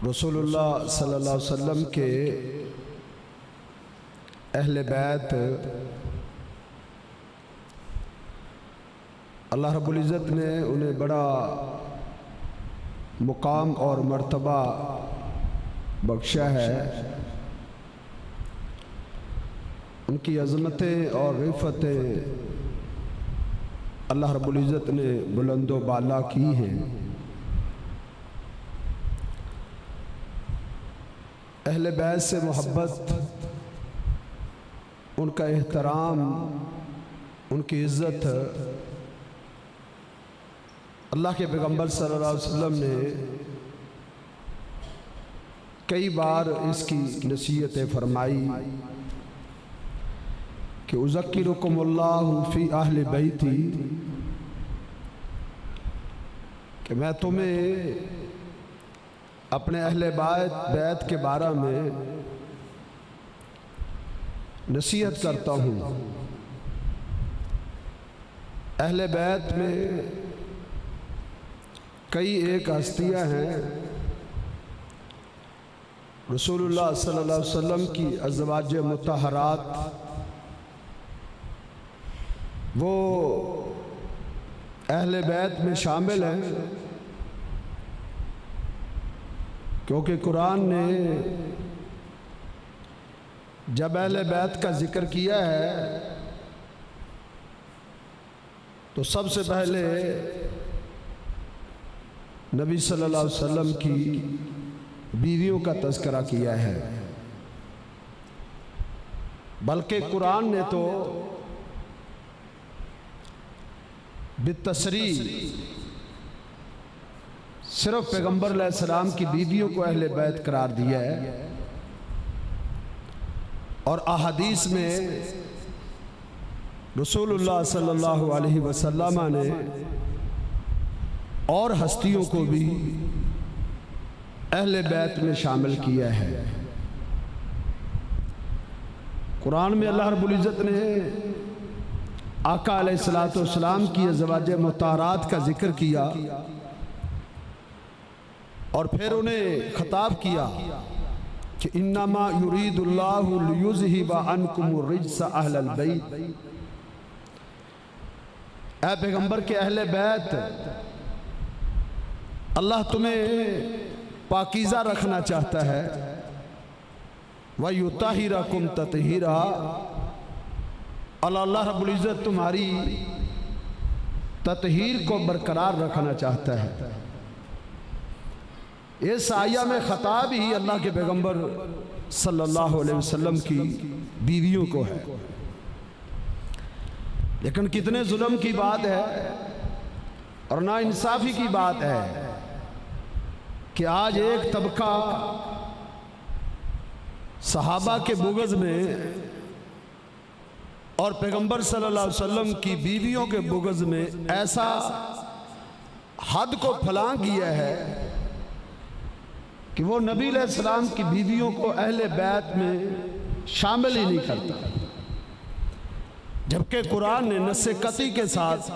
رسول اللہ صلی اللہ علیہ وسلم کے اہل بیت اللہ رب العزت نے انہیں بڑا مقام اور مرتبہ بخشا ہے۔ ان کی عظمتیں اور رفعتیں اللہ رب العزت نے بلند و بالا کی ہیں۔ اہل بیت سے محبت، ان کا احترام، ان کی عزت اللہ کے پیغمبر صلی اللہ علیہ وسلم نے کئی بار اس کی نصیحتیں فرمائی کہ اذکرکم اللہ فی اہل بیتی، کہ میں تمہیں اپنے اہل بیت کے بارے میں نصیحت کرتا ہوں۔ اہل بیت میں کئی ایک ہستیاں ہیں، رسول اللہ صلی اللہ علیہ وسلم کی ازواج مطہرات، وہ اہل بیت میں شامل ہیں، کیونکہ قرآن نے جب اہل بیت کا ذکر کیا ہے تو سب سے پہلے نبی صلی اللہ علیہ وسلم کی بیویوں کا تذکرہ کیا ہے، بلکہ قرآن نے تو بالتصریح صرف پیغمبر علیہ السلام کی بیویوں کو اہل بیت قرار دیا ہے، اور احادیث میں رسول اللہ صلی اللہ علیہ وسلم نے اور ہستیوں کو بھی اہل بیت میں شامل کیا ہے۔ قرآن میں اللہ رب العزت نے آقا علیہ السلام کی ازواج مطہرات کا ذکر کیا اور پھر انہیں خطاب کیا کہ انما یرید اللہ لیذہب عنکم الرجس اہل البیت، اے پیغمبر کے اہل بیت، اللہ تمہیں پاکیزہ رکھنا چاہتا ہے، وَيُطَهِّرَكُمْ تَطْهِيرًا، اللہ رب العزت تمہاری تطہیر کو برقرار رکھنا چاہتا ہے۔ اس آیہ میں خطاب ہی اللہ کے پیغمبر صلی اللہ علیہ وسلم کی بیویوں کو ہے، لیکن کتنے ظلم کی بات ہے اور ناانصافی کی بات ہے کہ آج ایک طبقہ صحابہ کے بغض میں اور پیغمبر صلی اللہ علیہ وسلم کی بیویوں کے بغض میں ایسا حد کو پھلاں کیا ہے کہ وہ نبی علیہ السلام کی بیویوں کو اہل بیت میں شامل ہی نہیں کرتا، جبکہ قرآن نے نص قطعی کے ساتھ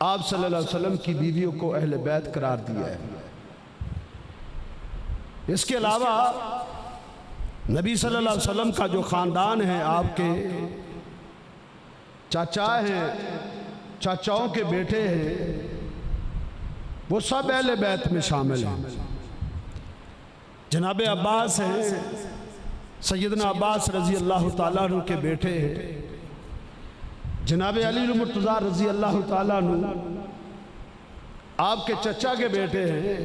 آپ صلی اللہ علیہ وسلم کی بیویوں کو اہل بیت قرار دیا ہے۔ اس کے علاوہ نبی صلی اللہ علیہ وسلم کا جو خاندان ہے، آپ کے چاچا ہیں، چاچاؤں کے بیٹے ہیں، وہ سب اہل بیت میں شامل ہیں۔ جناب عباس ہیں، سیدنا عباس رضی اللہ تعالیٰ عنہ کے بیٹے ہیں، جناب علی المرتضیٰ رضی اللہ تعالیٰ عنہ آپ کے چچا کے بیٹے ہیں،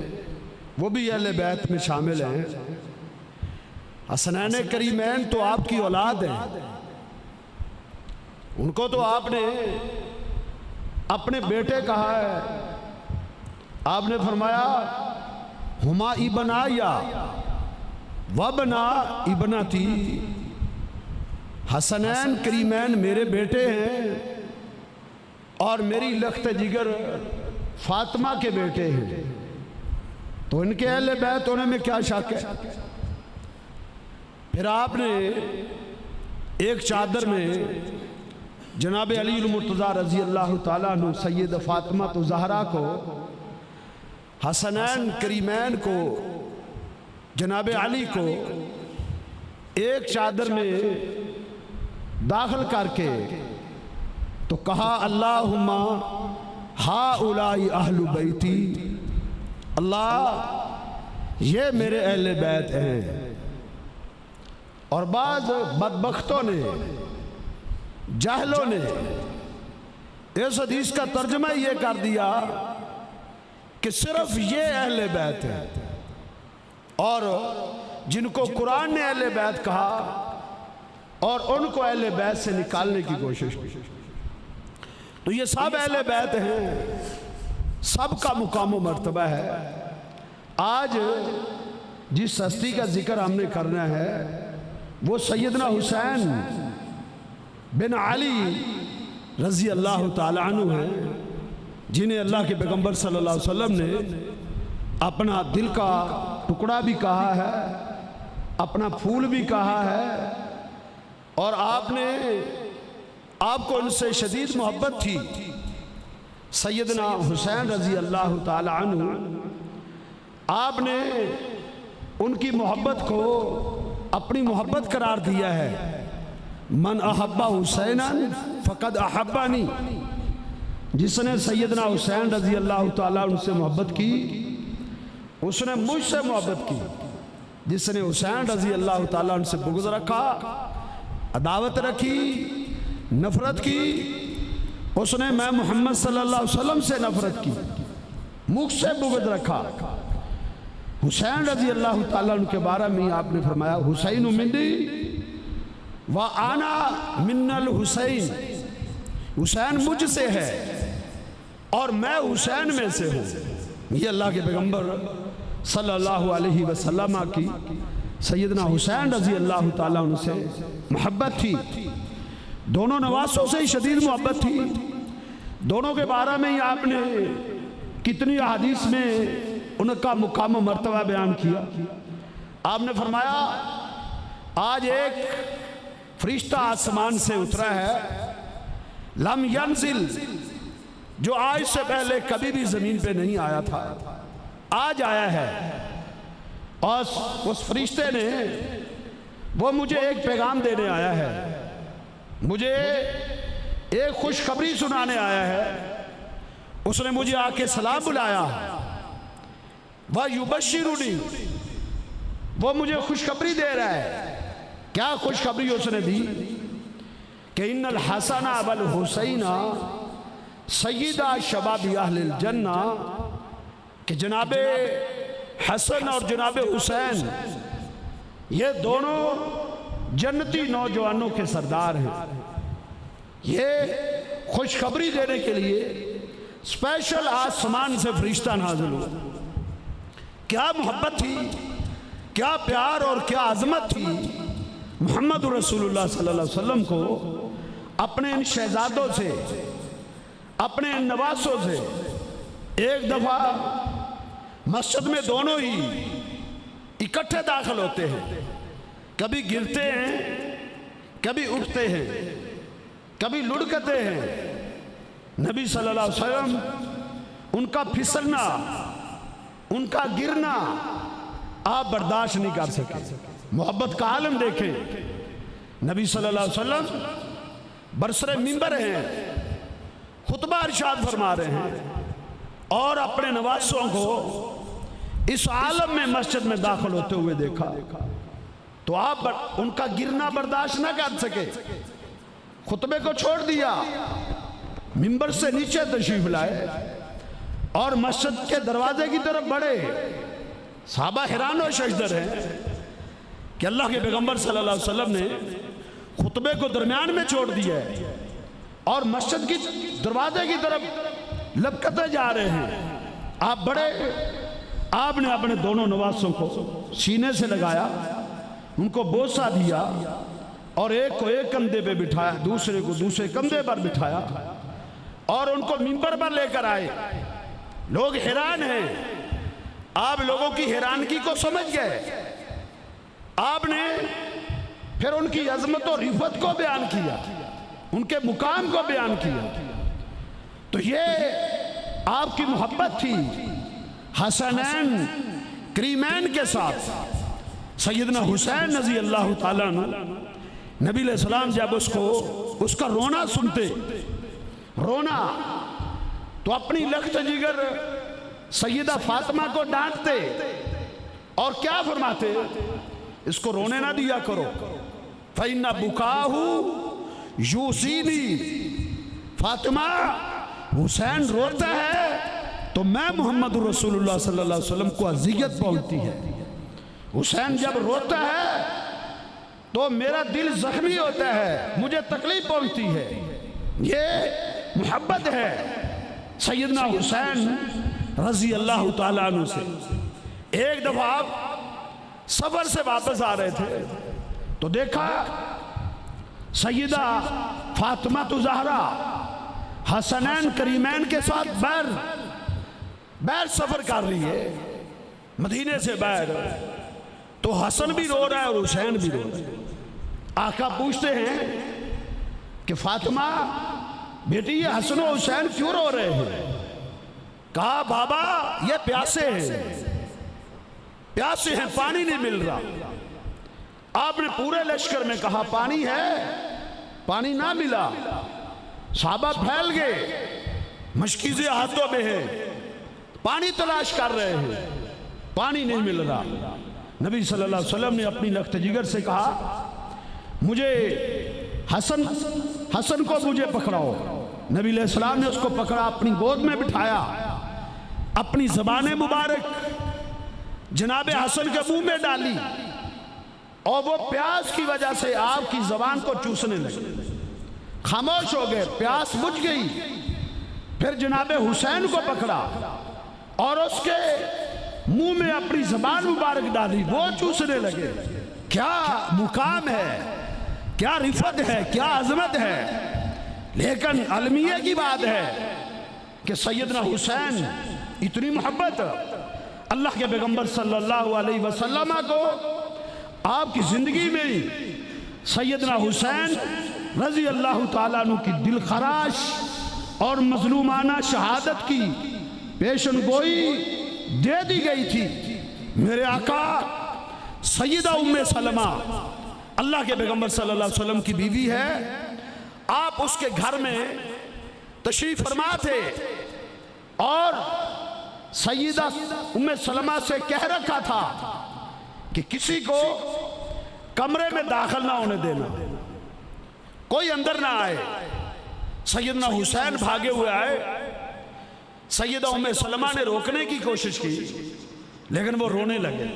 وہ بھی اہل بیت میں شامل ہیں۔ حسنین کریمین تو آپ کی اولاد ہیں، ان کو تو آپ نے اپنے بیٹے کہا ہے، آپ نے فرمایا ہما ابنایا وابنا ابنتی، حسنین کریمین میرے بیٹے ہیں اور میری لخت جگر فاطمہ کے بیٹے ہیں، تو ان کے اہل بیت ہونے میں کیا شک ہے؟ پھر آپ نے ایک چادر میں جناب علی المرتضیٰ رضی اللہ تعالیٰ عنہ سید فاطمہ زہرا کو حسنین کریمین کو جناب علی کو ایک چادر میں داخل کر کے تو کہا اللہم ہؤلاء اہل بیتی، اللہ یہ میرے اہل بیت ہیں۔ اور بعض بدبختوں نے، جاہلوں نے اس حدیث کا ترجمہ یہ کر دیا کہ صرف یہ اہل بیت ہیں، اور جن کو قرآن نے اہل بیت کہا اور ان کو اہل بیت سے نکالنے کی کوشش کی، تو یہ سب اہل بیت ہیں، سب کا مقام و مرتبہ ہے۔ آج جس ہستی کا ذکر ہم نے کرنا ہے وہ سیدنا حسین بن علی رضی اللہ تعالی عنہ ہیں، جنہیں اللہ کے پیغمبر صلی اللہ علیہ وسلم نے اپنا دل کا ٹکڑا بھی کہا ہے، اپنا پھول بھی کہا ہے، اور آپ کو ان سے شدید محبت تھی۔ سیدنا حسین رضی اللہ تعالی عنہ، آپ نے ان کی محبت کو اپنی محبت قرار دیا ہے۔ من احب حسینا فقد احبانی، جس نے سیدنا حسین رضی اللہ تعالیٰ عنہ سے محبت کی اس نے مجھ سے محبت کی، جس نے حسین رضی اللہ تعالیٰ عنہ سے بغض رکھا، عداوت رکھی، نفرت کی، اس نے میں محمد صلی اللہ علیہ وسلم سے نفرت کی، مجھ سے بغض رکھا۔ حسین رضی اللہ تعالیٰ عنہ کے بارے میں آپ نے فرمایا حسین منی وَأَنَا مِنَّ الْحُسَيْن، حسین مجھ سے ہے اور میں حسین میں سے ہوں۔ یہ اللہ کے پیغمبر صلی اللہ علیہ وسلم کی سیدنا حسین رضی اللہ تعالیٰ عنہ سے محبت تھی، دونوں نواسوں سے شدید محبت تھی۔ دونوں کے بارے میں ہی آپ نے کتنی احادیث میں ان کا مقام و مرتبہ بیان کیا۔ آپ نے فرمایا آج ایک فرشتہ آسمان سے اترا ہے، لم ینزل، جو آج سے پہلے کبھی بھی زمین پہ نہیں آیا تھا، آج آیا ہے، اور اس فرشتے نے وہ مجھے ایک پیغام دینے آیا ہے، مجھے ایک خوشخبری سنانے آیا ہے۔ اس نے مجھے آ کے سلام بلایا، وَيُبَشِّرُنِي، وہ مجھے خوشخبری دے رہا ہے۔ کیا خوشخبری اس نے دی؟ کہ ان الحسن والحسین سیدہ شباب اہل الجنہ، کہ جناب حسن اور جناب حسین یہ دونوں جنتی نوجوانوں کے سردار ہیں۔ یہ خوشخبری دینے کے لیے اسپیشل آسمان سے فرشتہ نازل ہوا۔ کیا محبت تھی، کیا پیار اور کیا عظمت تھی محمد رسول اللہ صلی اللہ علیہ وسلم کو اپنے ان شہزادوں سے، اپنے ان نواسوں سے۔ ایک دفعہ مسجد میں دونوں ہی اکٹھے داخل ہوتے ہیں، کبھی گرتے ہیں، کبھی اٹھتے ہیں، کبھی لڑکتے ہیں۔ نبی صلی اللہ علیہ وسلم ان کا پھسلنا، ان کا گرنا آپ برداشت نہیں کر سکے۔ محبت کا عالم دیکھیں، نبی صلی اللہ علیہ وسلم برسر منبر ہیں، خطبہ ارشاد فرما رہے ہیں، اور اپنے نواسوں کو اس عالم میں مسجد میں داخل ہوتے ہوئے دیکھا، تو آپ ان کا گرنا برداشت نہ کر سکے، خطبے کو چھوڑ دیا، منبر سے نیچے تشریف لائے اور مسجد کے دروازے کی طرف بڑھے۔ صحابہ حیران و ششدر ہیں کہ اللہ کے پیغمبر صلی اللہ علیہ وسلم نے خطبے کو درمیان میں چھوڑ دیا ہے اور مسجد کی دروازے کی طرف لپکتے جا رہے ہیں۔ آپ بڑے، آپ نے اپنے دونوں نواسوں کو سینے سے لگایا، ان کو بوسہ دیا، اور ایک کو ایک کندھے پہ بٹھایا، دوسرے کو دوسرے کندھے پر بٹھایا، اور ان کو منبر پر لے کر آئے۔ لوگ حیران ہیں، آپ لوگوں کی حیرانگی کو سمجھ گئے۔ آپ نے پھر ان کی عظمت و رفعت کو بیان کیا، ان کے مقام کو بیان کیا۔ تو یہ آپ کی محبت تھی، حسنین کریمین کے ساتھ سیدنا حسین رضی اللہ تعالیٰ عنہ، نبی علیہ السلام جب اس کا رونا سنتے، رونا تو اپنی لخت جگر سیدہ فاطمہ کو ڈانٹتے اور کیا فرماتے؟ اس کو رونے نہ دیا کرو، فَإِنَّ بُكَاهُ يُوصِينِي، فاطمہ حسین روتا ہے تو میں محمد رسول اللہ صلی اللہ علیہ وسلم کو اذیت پہنچتی ہے، حسین جب روتا ہے تو میرا دل زخمی ہوتا ہے، مجھے تکلیف پہنچتی ہے، یہ محبت ہے سیدنا حسین رضی اللہ تعالیٰ عنہ سے۔ ایک دفعہ آپ سفر سے واپس آ رہے تھے تو دیکھا سیدہ فاطمہ زہرا حسنین کریمین کے ساتھ بیر سفر کر رہی ہے، مدینے سے بیر، تو حسن بھی رو رہا ہے اور حسین بھی رو رہا ہے۔ آقا پوچھتے ہیں کہ فاطمہ بیٹی یہ حسن و حسین کیوں رو رہے ہیں؟ کہا بابا یہ پیاسے ہیں، پانی نہیں مل رہا۔ آپ نے پورے لشکر میں کہا پانی ہے، پانی نہ ملا، صحابہ پھیل گئے، مشکیزیں ہاتھوں میں ہیں، پانی تلاش کر رہے ہیں، پانی نہیں مل رہا۔ نبی صلی اللہ علیہ وسلم نے اپنی لخت جگر سے کہا مجھے حسن کو مجھے پکڑاؤ۔ نبی علیہ السلام نے اس کو پکڑا، اپنی گود میں بٹھایا، اپنی زبان مبارک جناب حسن کے منہ میں ڈالی اور وہ پیاس کی وجہ سے آپ کی زبان کو چوسنے لگے، خاموش ہو گئے، پیاس بجھ گئی۔ پھر جناب حسین کو پکڑا اور اس کے منہ میں اپنی زبان مبارک ڈالی، وہ چوسنے لگے۔ کیا مقام ہے، کیا رفت ہے، کیا عظمت ہے۔ لیکن علمیہ کی بات ہے کہ سیدنا حسین اتنی محبت اللہ کے پیغمبر صلی اللہ علیہ وسلم کو آپ کی زندگی میں سیدنا حسین رضی اللہ تعالیٰ عنہ کی دل خراش اور مظلومانہ شہادت کی پیشن گوئی دے دی گئی تھی۔ میرے آقا سیدہ ام سلمہ اللہ کے پیغمبر صلی اللہ علیہ وسلم کی بیوی ہے، آپ اس کے گھر میں تشریف فرما تھے اور سیدہ ام سلمہ سے کہہ رکھا تھا کہ کسی کو کمرے میں داخل نہ ہونے دینا، کوئی اندر نہ آئے۔ سیدنا حسین بھاگے ہوئے آئے، سیدہ ام سلمہ نے روکنے کی کوشش کی لیکن وہ رونے لگے۔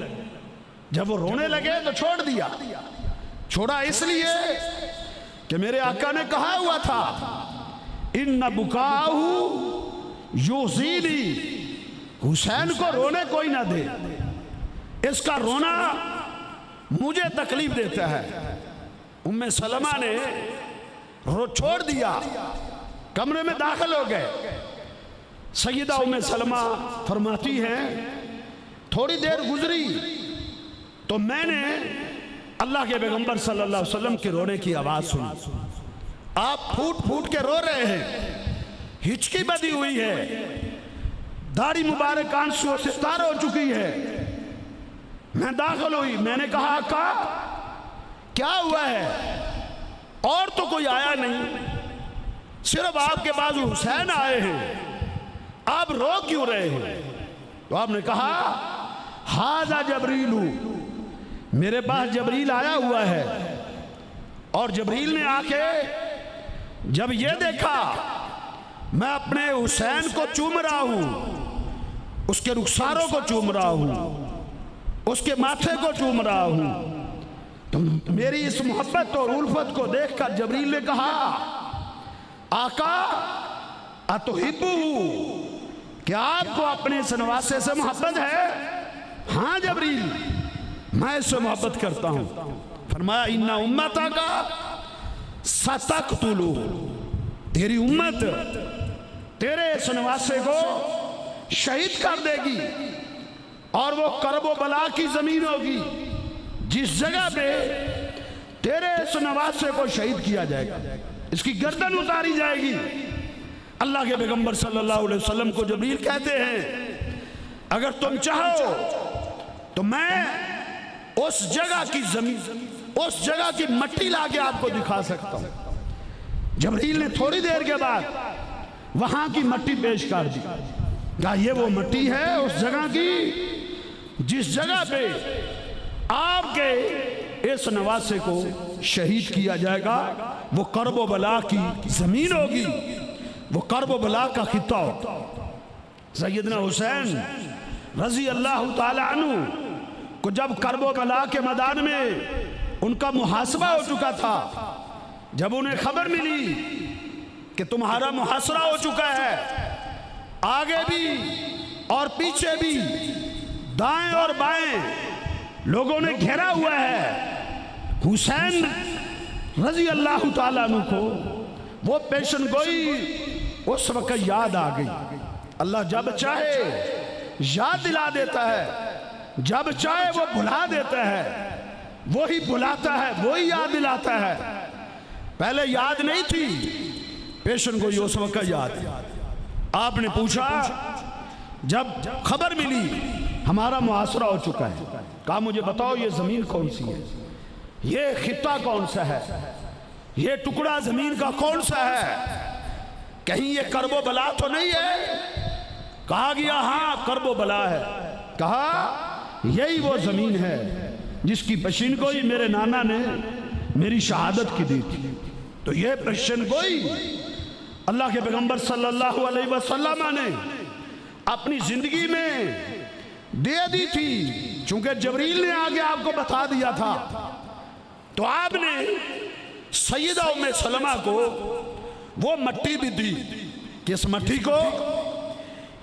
جب وہ رونے لگے تو چھوڑ دیا، چھوڑا اس لیے کہ میرے آقا نے کہا ہوا تھا ان بکاہو یوزیلی، حسین کو رونے کوئی نہ دے، اس کا رونا مجھے تکلیف دیتا ہے۔ ام سلمہ نے چھوڑ دیا، کمرے میں داخل ہو گئے۔ سیدہ ام سلمہ فرماتی ہیں تھوڑی دیر گزری تو میں نے اللہ کے پیغمبر صلی اللہ علیہ وسلم کے رونے کی آواز سنی، آپ پھوٹ پھوٹ کے رو رہے ہیں، ہچکی بدی ہوئی ہے، داڑھی مبارک آنسو سے تار ہو چکی ہے۔ میں داخل ہوئی، میں نے کہا آقا کیا ہوا ہے؟ اور تو کوئی آیا نہیں، صرف آپ کے پاس حسین آئے ہیں، آپ رو کیوں رہے ہیں؟ تو آپ نے کہا ھذا جبریل، میرے پاس جبریل آیا ہوا ہے، اور جبریل نے آ کے جب یہ دیکھا میں اپنے حسین کو چوم رہا ہوں، اس کے رخساروں کو چوم رہا ہوں، اس کے ماتھے کو چوم رہا ہوں، تو میری اس محبت اور الفت کو دیکھ کر جبریل نے کہا آقا اتحبہ، کیا آپ کو اپنے اس نواسے سے محبت ہے؟ ہاں جبریل میں اس سے محبت کرتا ہوں۔ فرمایا ان امتک ستقتل، تیری امت تیرے اس نواسے کو شہید کر دے گی، اور وہ کرب و بلا کی زمین ہوگی جس جگہ پہ تیرے اس نواسے کو شہید کیا جائے گا، اس کی گردن اتاری جائے گی۔ اللہ کے پیغمبر صلی اللہ علیہ وسلم کو جبریل کہتے ہیں اگر تم چاہو تو میں اس جگہ کی زمین، اس جگہ کی مٹی لا کے آپ کو دکھا سکتا ہوں۔ جبریل نے تھوڑی دیر کے بعد وہاں کی مٹی پیش کر دی، کہا یہ وہ مٹی ہے اس جگہ کی جس جگہ پہ آپ کے اس نواسے کو شہید کیا جائے گا۔ وہ کرب و بلا کی زمین ہوگی، وہ کرب و بلا کا خطہ ہوگا۔ سیدنا حسین رضی اللہ تعالی عنہ کو جب کرب و بلا کے میدان میں ان کا محاسبہ ہو چکا تھا، جب انہیں خبر ملی کہ تمہارا محاصرہ ہو چکا ہے، آگے بھی اور پیچھے بھی، دائیں اور بائیں لوگوں نے گھیرا ہوا ہے، حسین رضی اللہ تعالیٰ عنہ کو وہ پیشن گوئی اس وقت یاد آ گئی۔ اللہ جب چاہے یاد دلا دیتا ہے، جب چاہے وہ بھلا دیتا ہے، وہی بھلاتا ہے، وہی یاد دلاتا ہے۔ پہلے یاد نہیں تھی، پیشن گوئی اس وقت یاد۔ آپ نے پوچھا، جب خبر ملی ہمارا محاصرہ ہو چکا ہے، کہا مجھے بتاؤ یہ زمین کون سی ہے، یہ خطہ کون سا ہے، یہ ٹکڑا زمین کا کون سا ہے، کہیں یہ کرب و بلا تو نہیں ہے؟ کہا گیا ہاں کرب و بلا ہے۔ کہا یہی وہ زمین ہے جس کی پیشن گوئی میرے نانا نے میری شہادت کی دی تھی۔ تو یہ پیشن گوئی اللہ کے پیغمبر صلی اللہ علیہ وسلم نے اپنی زندگی میں دے دی تھی، چونکہ جبریل نے آگے آپ کو بتا دیا تھا۔ تو آپ نے سیدہ ام سلمہ کو وہ مٹی بھی دی کہ اس مٹی کو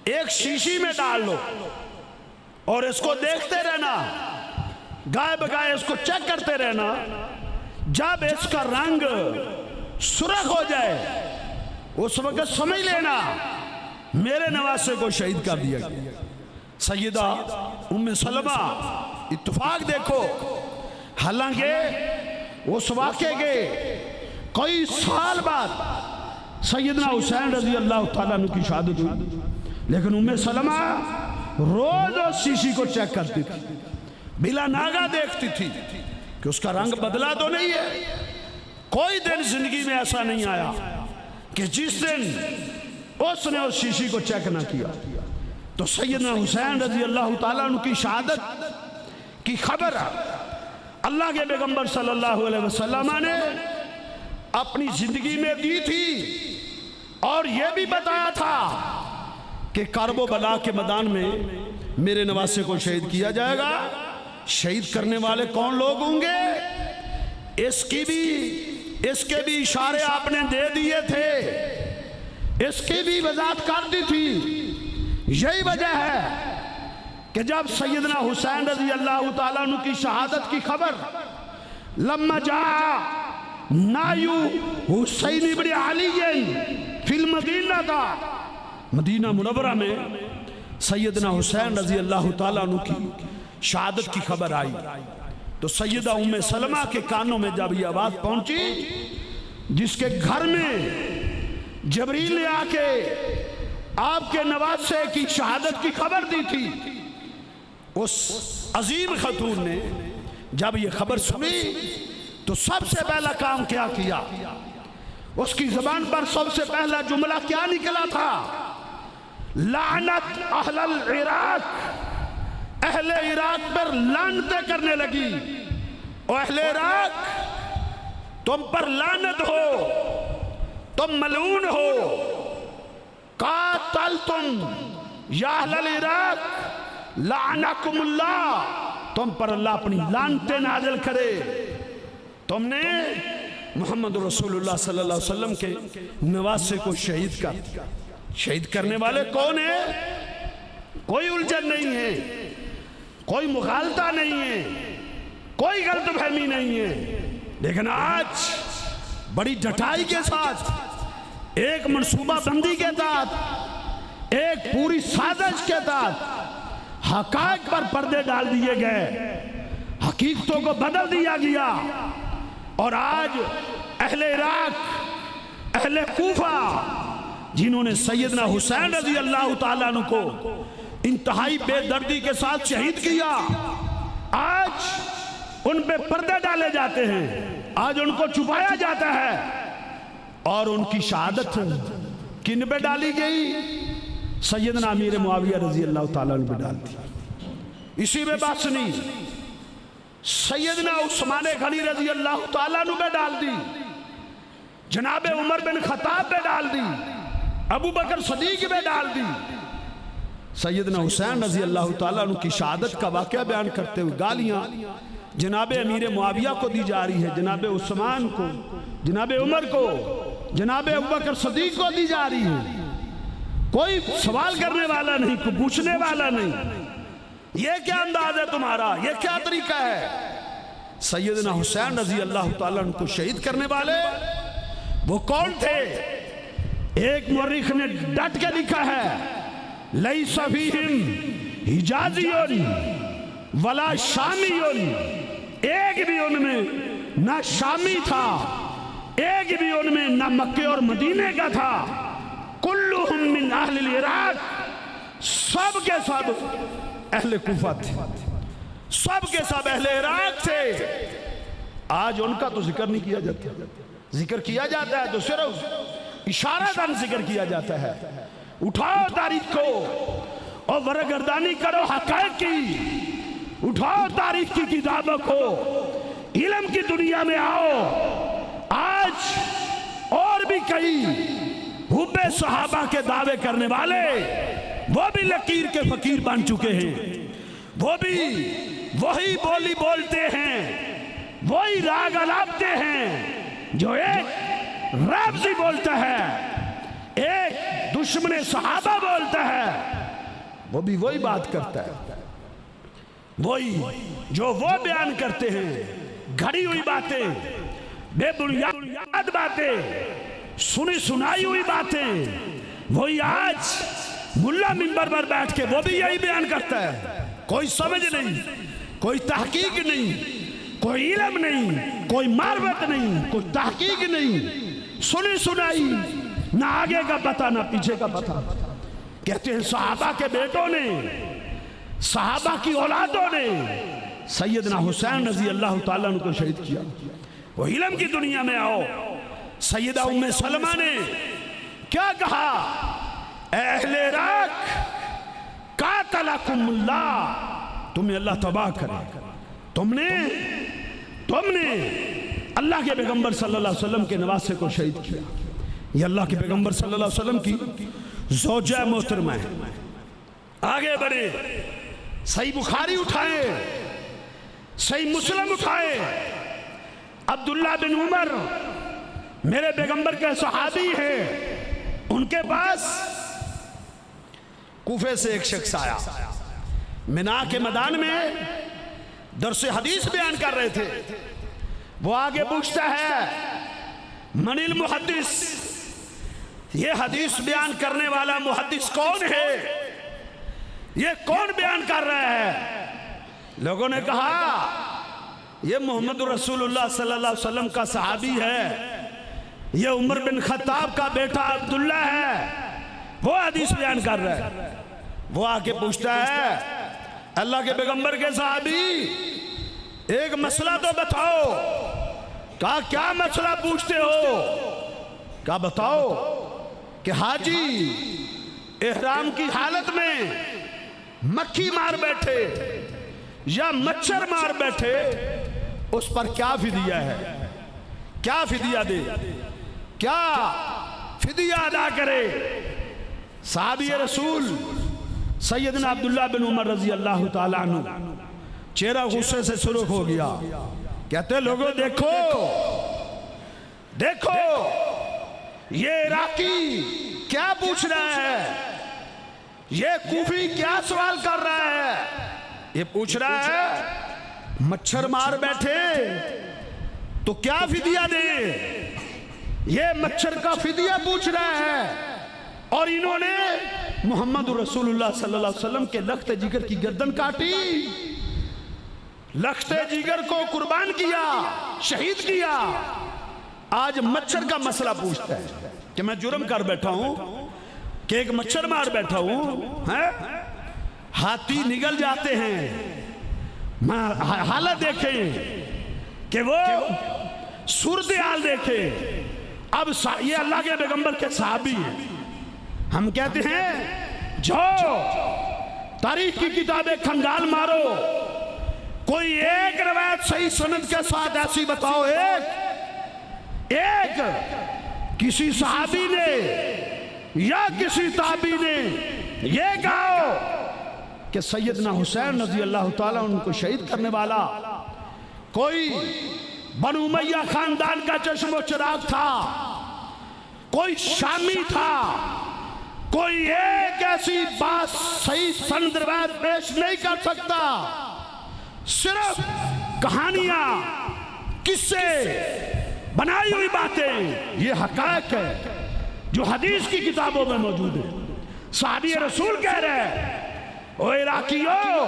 ایک شیشی میں ڈال لو اور اس کو دیکھتے رہنا، گائے بگائے اس کو چیک کرتے رہنا، جب اس کا رنگ سرخ ہو جائے اس وقت سمجھ لینا میرے نواسے کو شہید کر دیا گیا۔ سیدہ ام سلمہ اتفاق دیکھو، حالانکہ اس واقعے کے کئی سال بعد سیدنا حسین رضی اللہ تعالیٰ عنہ کی شہادت ہوئی، لیکن ام سلمہ روز اس شیشی کو چیک کرتی تھی، بلا ناگہ دیکھتی تھی کہ اس کا رنگ بدلا تو نہیں ہے۔ کوئی دن زندگی میں ایسا نہیں آیا کہ جس دن اس نے اس شیشی کو چیک نہ کیا۔ تو سیدنا حسین رضی اللہ تعالیٰ عنہ کی شہادت کی خبر اللہ کے پیغمبر صلی اللہ علیہ وسلم نے اپنی زندگی میں دی تھی، اور یہ بھی بتایا تھا کہ کرب و بلا کے میدان میں میرے نواسے کو شہید کیا جائے گا۔ شہید کرنے والے کون لوگ ہوں گے، اس کے بھی اشارے آپ نے دے دیے تھے، اس کی بھی وضاحت کر دی تھی۔ یہی وجہ ہے کہ جب سیدنا حسین رضی اللہ تعالیٰ عنہ کی شہادت کی خبر لما جاء نایو حسین ابن علی فی المدینہ تھا، مدینہ منورہ میں سیدنا حسین رضی اللہ تعالیٰ عنہ کی شہادت کی خبر آئی، تو سیدہ ام سلمہ کے کانوں میں جب یہ آواز پہنچی، جس کے گھر میں جبریل نے آ کے آپ کے نواسے کی شہادت کی خبر دی تھی، اس عظیم خاتون نے جب یہ خبر سنی تو سب سے پہلا کام کیا کیا، اس کی زبان پر سب سے پہلا جملہ کیا نکلا تھا؟ لعنت اہل العراق، اہل عراق پر لعنتیں کرنے لگی، او اہل عراق تم پر لعنت ہو، تم ملعون ہو، قاتلتم یا اہل العراق لعنکم اللہ، تم پر اللہ اپنی لعنتیں نازل کرے۔ تم نے محمد رسول اللہ صلی اللہ علیہ وسلم کے نواسے کو شہید کر دیا۔ شہید کرنے والے کون ہیں؟ کوئی الجھن نہیں ہے، کوئی مغالطہ نہیں ہے، کوئی غلط فہمی نہیں ہے، لیکن آج بڑی ڈٹائی کے ساتھ، ایک منصوبہ بندی کے تحت، ایک پوری سازش کے تحت حقائق پر پردے ڈال دیے گئے، حقیقتوں کو بدل دیا گیا، اور آج اہل عراق، اہل کوفہ، جنہوں نے سیدنا حسین رضی اللہ تعالیٰ عنہ کو انتہائی بے دردی کے ساتھ شہید کیا. آج ان پہ پردے ڈالے جاتے ہیں, آج ان کو چھپایا جاتا ہے, اور ان کی شہادت کن پہ ڈالی گئی؟ سیدنا امیر معاویہ رضی اللہ تعالیٰ عنہ پہ ڈال دی. اسی میں بس نہیں, سیدنا عثمان غنی رضی اللہ تعالیٰ عنہ پہ ڈال دی, جناب عمر بن خطاب پہ ڈال دی, ابو بکر صدیق پہ ڈال دی. سیدنا حسین رضی اللہ تعالیٰ عنہ کی شہادت کا واقعہ بیان کرتے ہوئے گالیاں جناب امیر معاویہ کو دی جا رہی ہے, جناب عثمان کو, جناب عمر کو, جناب ابو بکر صدیق کو دی جا رہی ہے. کوئی سوال کرنے والا نہیں, کوئی پوچھنے والا نہیں. یہ کیا انداز ہے تمہارا, یہ کیا طریقہ ہے؟ سیدنا حسین رضی اللہ تعالیٰ عنہ کو شہید کرنے والے وہ کون تھے؟ ایک مورخ نے ڈٹ کے لکھا ہے, لیس فیہم حجازی ولا شامی. ایک بھی ان میں نہ شامی تھا, ایک بھی ان میں نہ مکے اور مدینے کا تھا. کلہم من اہل العراق, سب کے سب اہل کوفہ تھے, سب کے سب اہل عراق تھے. آج ان کا تو ذکر نہیں کیا جاتا, ذکر کیا جاتا ہے تو صرف اشارتاً ذکر کیا جاتا ہے. اٹھاؤ تاریخ کو اور ورگردانی کرو حقائق کی, اٹھاؤ تاریخ کی کتابوں کو, علم کی دنیا میں آؤ. آج اور بھی کئی حب صحابہ کے دعوے کرنے والے وہ بھی لکیر کے فقیر بن چکے ہیں, وہ بھی وہی بولی بولتے ہیں, وہی راگ الاپتے ہیں. جو ایک رافضی بولتا ہے, ایک دشمن صحابہ بولتا ہے, وہ بھی وہی بات کرتا ہے, وہی جو وہ بیان کرتے ہیں, گھڑی ہوئی باتیں, بے بنیاد باتیں, سنی سنائی ہوئی باتیں. وہی آج ملا منبر پر بیٹھ کے وہ بھی یہی بیان کرتا ہے. کوئی سمجھ نہیں, کوئی تحقیق نہیں, کوئی علم نہیں, کوئی معرفت نہیں, کوئی تحقیق نہیں, سنی سنائی, نہ آگے کا پتہ نہ پیچھے کا پتہ. کہتے ہیں صحابہ کے بیٹوں نے, صحابہ کی اولادوں نے سیدنا حسین رضی اللہ تعالیٰ عنہ کو شہید کیا. وہ علم کی دنیا میں آؤ. سیدہ ام سلمہ نے کیا کہا؟ اے اہل عراق, قاتلکم اللہ, تمہیں اللہ تباہ کرے. تم نے اللہ کے پیغمبر صلی اللہ علیہ وسلم کے نواسے کو شہید کیا. یہ اللہ کے پیغمبر صلی اللہ علیہ وسلم کی زوجہ محترمہ ہے. آگے بڑھے, صحیح بخاری اٹھائے, صحیح مسلم اٹھائے. عبداللہ بن عمر میرے پیغمبر کے صحابی ہیں, ان کے پاس کوفے سے ایک شخص آیا, منا کے میدان میں درس حدیث بیان کر رہے تھے. وہ آگے پوچھتا ہے, من المحدث, یہ حدیث بیان کرنے والا محدث کون ہے؟ یہ کون بیان کر رہا ہے؟ لوگوں نے کہا یہ محمد رسول اللہ صلی اللہ علیہ وسلم کا صحابی ہے, یہ عمر بن خطاب کا بیٹا عبداللہ ہے, وہ حدیث بیان کر رہا ہے. وہ آکے پوچھتا ہے, اللہ کے پیغمبر کے صحابی ایک مسئلہ تو بتاؤ. کہا کیا مسئلہ پوچھتے ہو؟ کہا بتاؤ کہ حاجی احرام کی حالت میں مکھی مار بیٹھے یا مچھر مار بیٹھے, اس پر کیا فدیہ ہے, کیا فدیہ دے, کیا فدیہ ادا کرے؟ صحابی رسول سیدنا عبداللہ بن عمر رضی اللہ تعالیٰ عنہ چہرہ غصے سے سرخ ہو گیا. کہتے لوگوں دیکھو دیکھو یہ عراقی کیا پوچھ رہا ہے, یہ کوفی کیا سوال کر رہا ہے. یہ پوچھ رہا ہے مچھر مار بیٹھے تو کیا فدیہ دے, یہ مچھر کا فدیہ پوچھ رہا ہے. اور انہوں نے محمد رسول اللہ صلی اللہ علیہ وسلم کے لخت جگر کی گردن کاٹی, لخت جگر کو قربان کیا, شہید کیا. آج مچھر کا مسئلہ پوچھتا ہے کہ میں جرم کر بیٹھا ہوں کہ ایک مچھر مار بیٹھا ہوں, ہاتھی نگل جاتے ہیں، حالت دیکھیں کہ وہ صورتحال دیکھیں۔ اب یہ اللہ کے پیغمبر کے صحابی ہیں، ہم کہتے ہیں جو تاریخ کی کتابیں کھنگال مارو، کوئی ایک روایت صحیح سند کے ساتھ ایسی بتاؤ، ایک کسی صحابی نے یا کسی تابعی نے یہ کہا کہ سیدنا حسین رضی اللہ تعالیٰ ان کو شہید کرنے والا کوئی بنو امیہ خاندان کا چشم و چراغ تھا، کوئی شامی تھا، کوئی ایک ایسی بات صحیح سند روایت پیش نہیں کر سکتا، صرف کہانیاں، قصے، بنائی ہوئی باتیں، یہ حقائق ہے جو حدیث کی کتابوں میں موجود ہے۔ صحابی رسول کہہ رہے ہیں او عراقیو،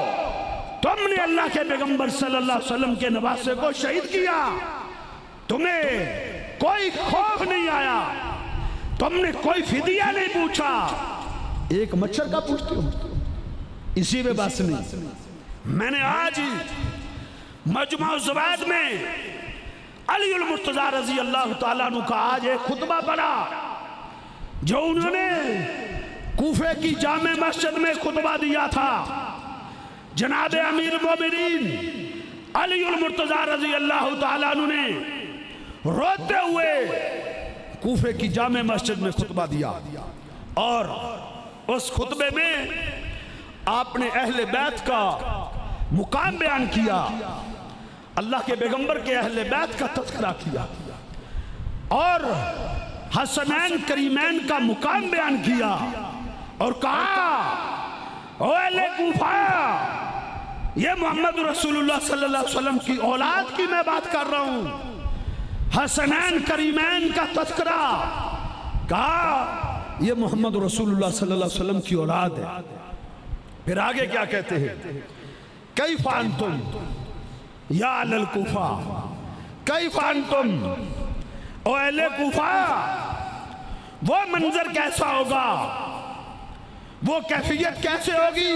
تم نے اللہ کے پیغمبر صلی اللہ علیہ وسلم کے نواسے کو شہید کیا، تمہیں کوئی خوف نہیں آیا، تم نے کوئی فدیہ نہیں پوچھا، ایک مچھر کا پوچھتے ہو، اسی پہ بس نہیں۔ میں نے آج مجمع الزوائد میں علی المرتضیٰ رضی اللہ تعالیٰ عنہ کا آج ایک خطبہ پڑھا جو انہوں نے کوفے کی جامع مسجد میں خطبہ دیا تھا۔ جناب امیر مومنین علی المرتضیٰ رضی اللہ تعالیٰ عنہ نے روتے ہوئے کوفے کی جامع مسجد میں خطبہ دیا، اور اس خطبے میں آپ نے اہل بیت کا مقام بیان کیا، اللہ کے پیغمبر کے اہل بیت کا تذکرہ کیا، اور حسنین کریمین کا مقام بیان کیا، اور کہا او اہل کوفہ، یہ محمد رسول اللہ صلی اللہ علیہ وسلم کی اولاد کی میں بات کر رہا ہوں، حسنین کریمین کا تذکرہ، کہا یہ محمد رسول اللہ صلی اللہ علیہ وسلم کی اولاد ہے۔ پھر آگے کیا کہتے ہیں، کیف انتم یا اہل الکوفہ، کیف انتم او اہل کوفہ، وہ منظر کیسا ہوگا، وہ کیفیت کیسے ہوگی،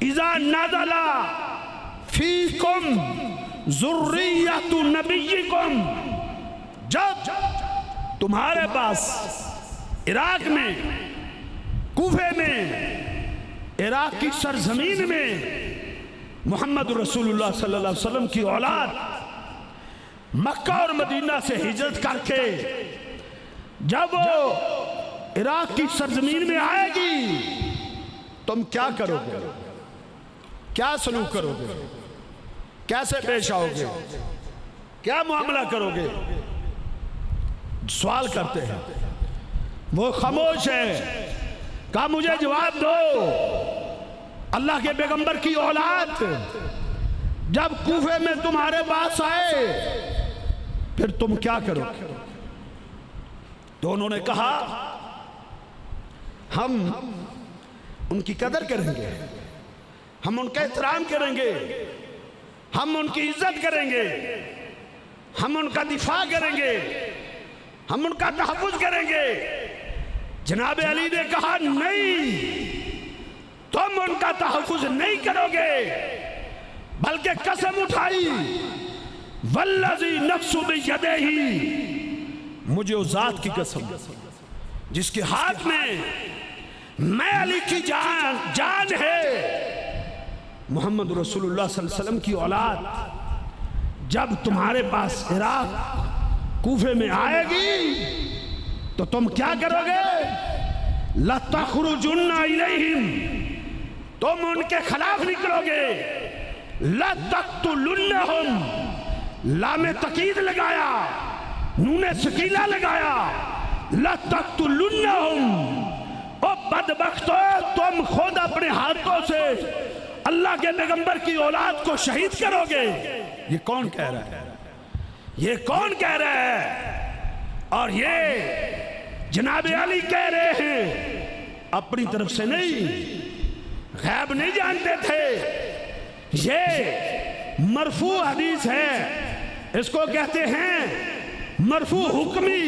اذا نزل فیکم ذریۃ نبیکم، جب تمہارے پاس عراق میں، کوفے میں، عراق کی سرزمین میں محمد رسول اللہ صلی اللہ علیہ وسلم کی اولاد مکہ اور مدینہ سے ہجرت کر کے جب وہ عراق کی سرزمین میں آئے گی، تم کیا کرو گے، کیا سلوک کرو گے، کیسے پیش آؤ گے، کیا معاملہ کرو گے؟ سوال کرتے ہیں، وہ خاموش ہے، کہا مجھے جواب دو، اللہ کے پیغمبر کی اولاد جب کوفے میں تمہارے پاس آئے پھر تم کیا کرو گے؟ تو انہوں نے کہا ہم ان کی قدر کریں گے، ہم ان کا احترام کریں گے، ہم ان کی عزت کریں گے، ہم ان کا دفاع کریں گے، ہم ان کا تحفظ کریں گے۔ جناب علی نے کہا نہیں، تم ان کا تحفظ نہیں کرو گے، بلکہ قسم اٹھائی والذی نفس بیدہ، مجھے اس ذات کی قسم جس کے ہاتھ میں علی کی جان ہے، محمد رسول اللہ صلی اللہ علیہ وسلم کی اولاد جب تمہارے پاس عراق کوفے میں آئے گی تو تم کیا کرو گے؟ لَتَخْرُجُنَّ إِلَيْهِمْ، تم ان کے خلاف نکلو گے، لَتَقْتُلُنَّهُمْ، لام تقید لگایا، نون سکیلہ لگایا، لَتَقْتُلُنَّهُمْ، او بدبختو تم خود اپنے ہاتھوں سے اللہ کے پیغمبر کی اولاد کو شہید کرو گے۔ یہ کون کہہ رہا ہے؟ یہ کون کہہ رہا ہے؟ اور یہ جناب علی کہہ رہے ہیں، اپنی طرف سے نہیں، غیب نہیں جانتے تھے، یہ مرفوع حدیث ہے، اس کو کہتے ہیں مرفوع حکمی،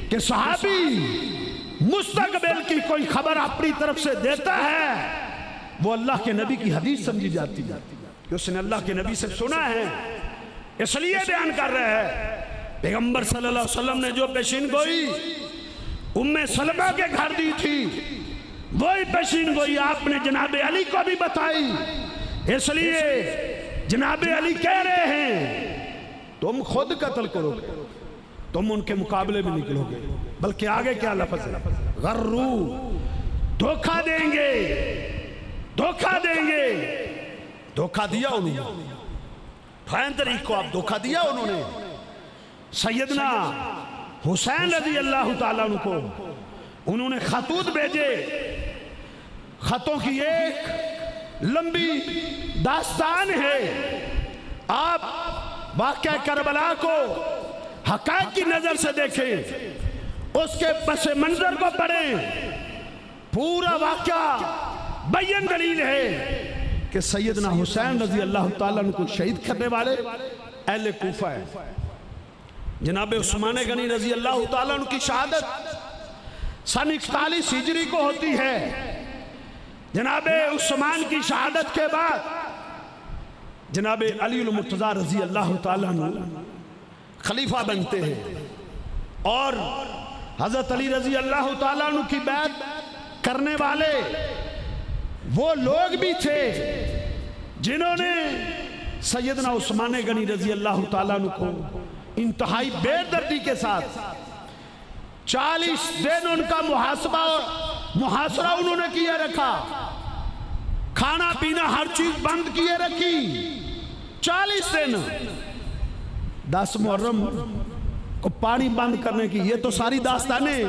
کہ صحابی مستقبل کی کوئی خبر اپنی طرف سے دیتا ہے وہ اللہ کے نبی کی حدیث سمجھی جاتی ہے کہ اس نے اللہ کے نبی سے سنا ہے، اس لیے بیان کر رہے ہیں۔ پیغمبر صلی اللہ علیہ وسلم نے جو پیشین گوئی ام سلمہ کے گھر دی تھی، وہی پیشین گوئی آپ نے جناب علی کو بھی بتائی۔ اس لیے جناب علی کہہ رہے ہیں تم خود قتل کرو گے، تم ان کے مقابلے میں نکلو گے، بلکہ آگے کیا لفظ ہے؟ غرو، دھوکہ دیں گے، دھوکہ دیں گے۔ دھوکہ دیا انہوں نے، فین طریق کو آپ دھوکہ دیا انہوں نے۔ سیدنا حسین رضی اللہ تعالیٰ عنہ کو انہوں نے خطوط بھیجے، خطوں کی ایک لمبی داستان ہے۔ آپ واقعہ کربلا کو حقائق کی نظر سے دیکھیں، اس کے پس منظر کو پڑھیں، پورا واقعہ بیان دلیل ہے کہ سیدنا حسین رضی اللہ تعالیٰ عنہ کو شہید کرنے والے اہل کوفہ ہے۔ جناب عثمان غنی رضی اللہ تعالیٰ عنہ کی شہادت سن 41 ہجری کو ہوتی ہے۔ جناب عثمان کی شہادت کے بعد جناب علی المرتضیٰ رضی اللہ تعالیٰ عنہ خلیفہ بنتے ہیں، اور حضرت علی رضی اللہ تعالیٰ عنہ کی بیعت کرنے والے وہ لوگ بھی تھے جنہوں نے سیدنا عثمان غنی رضی اللہ تعالیٰ عنہ کو انتہائی بے دردی کے ساتھ 40 دن ان کا محاسبہ اور محاصرہ انہوں نے کیے رکھا، کھانا پینا ہر چیز بند کیے رکھی 40 دن۔ 10 محرم کو پانی بند کرنے کی یہ تو ساری داستانیں،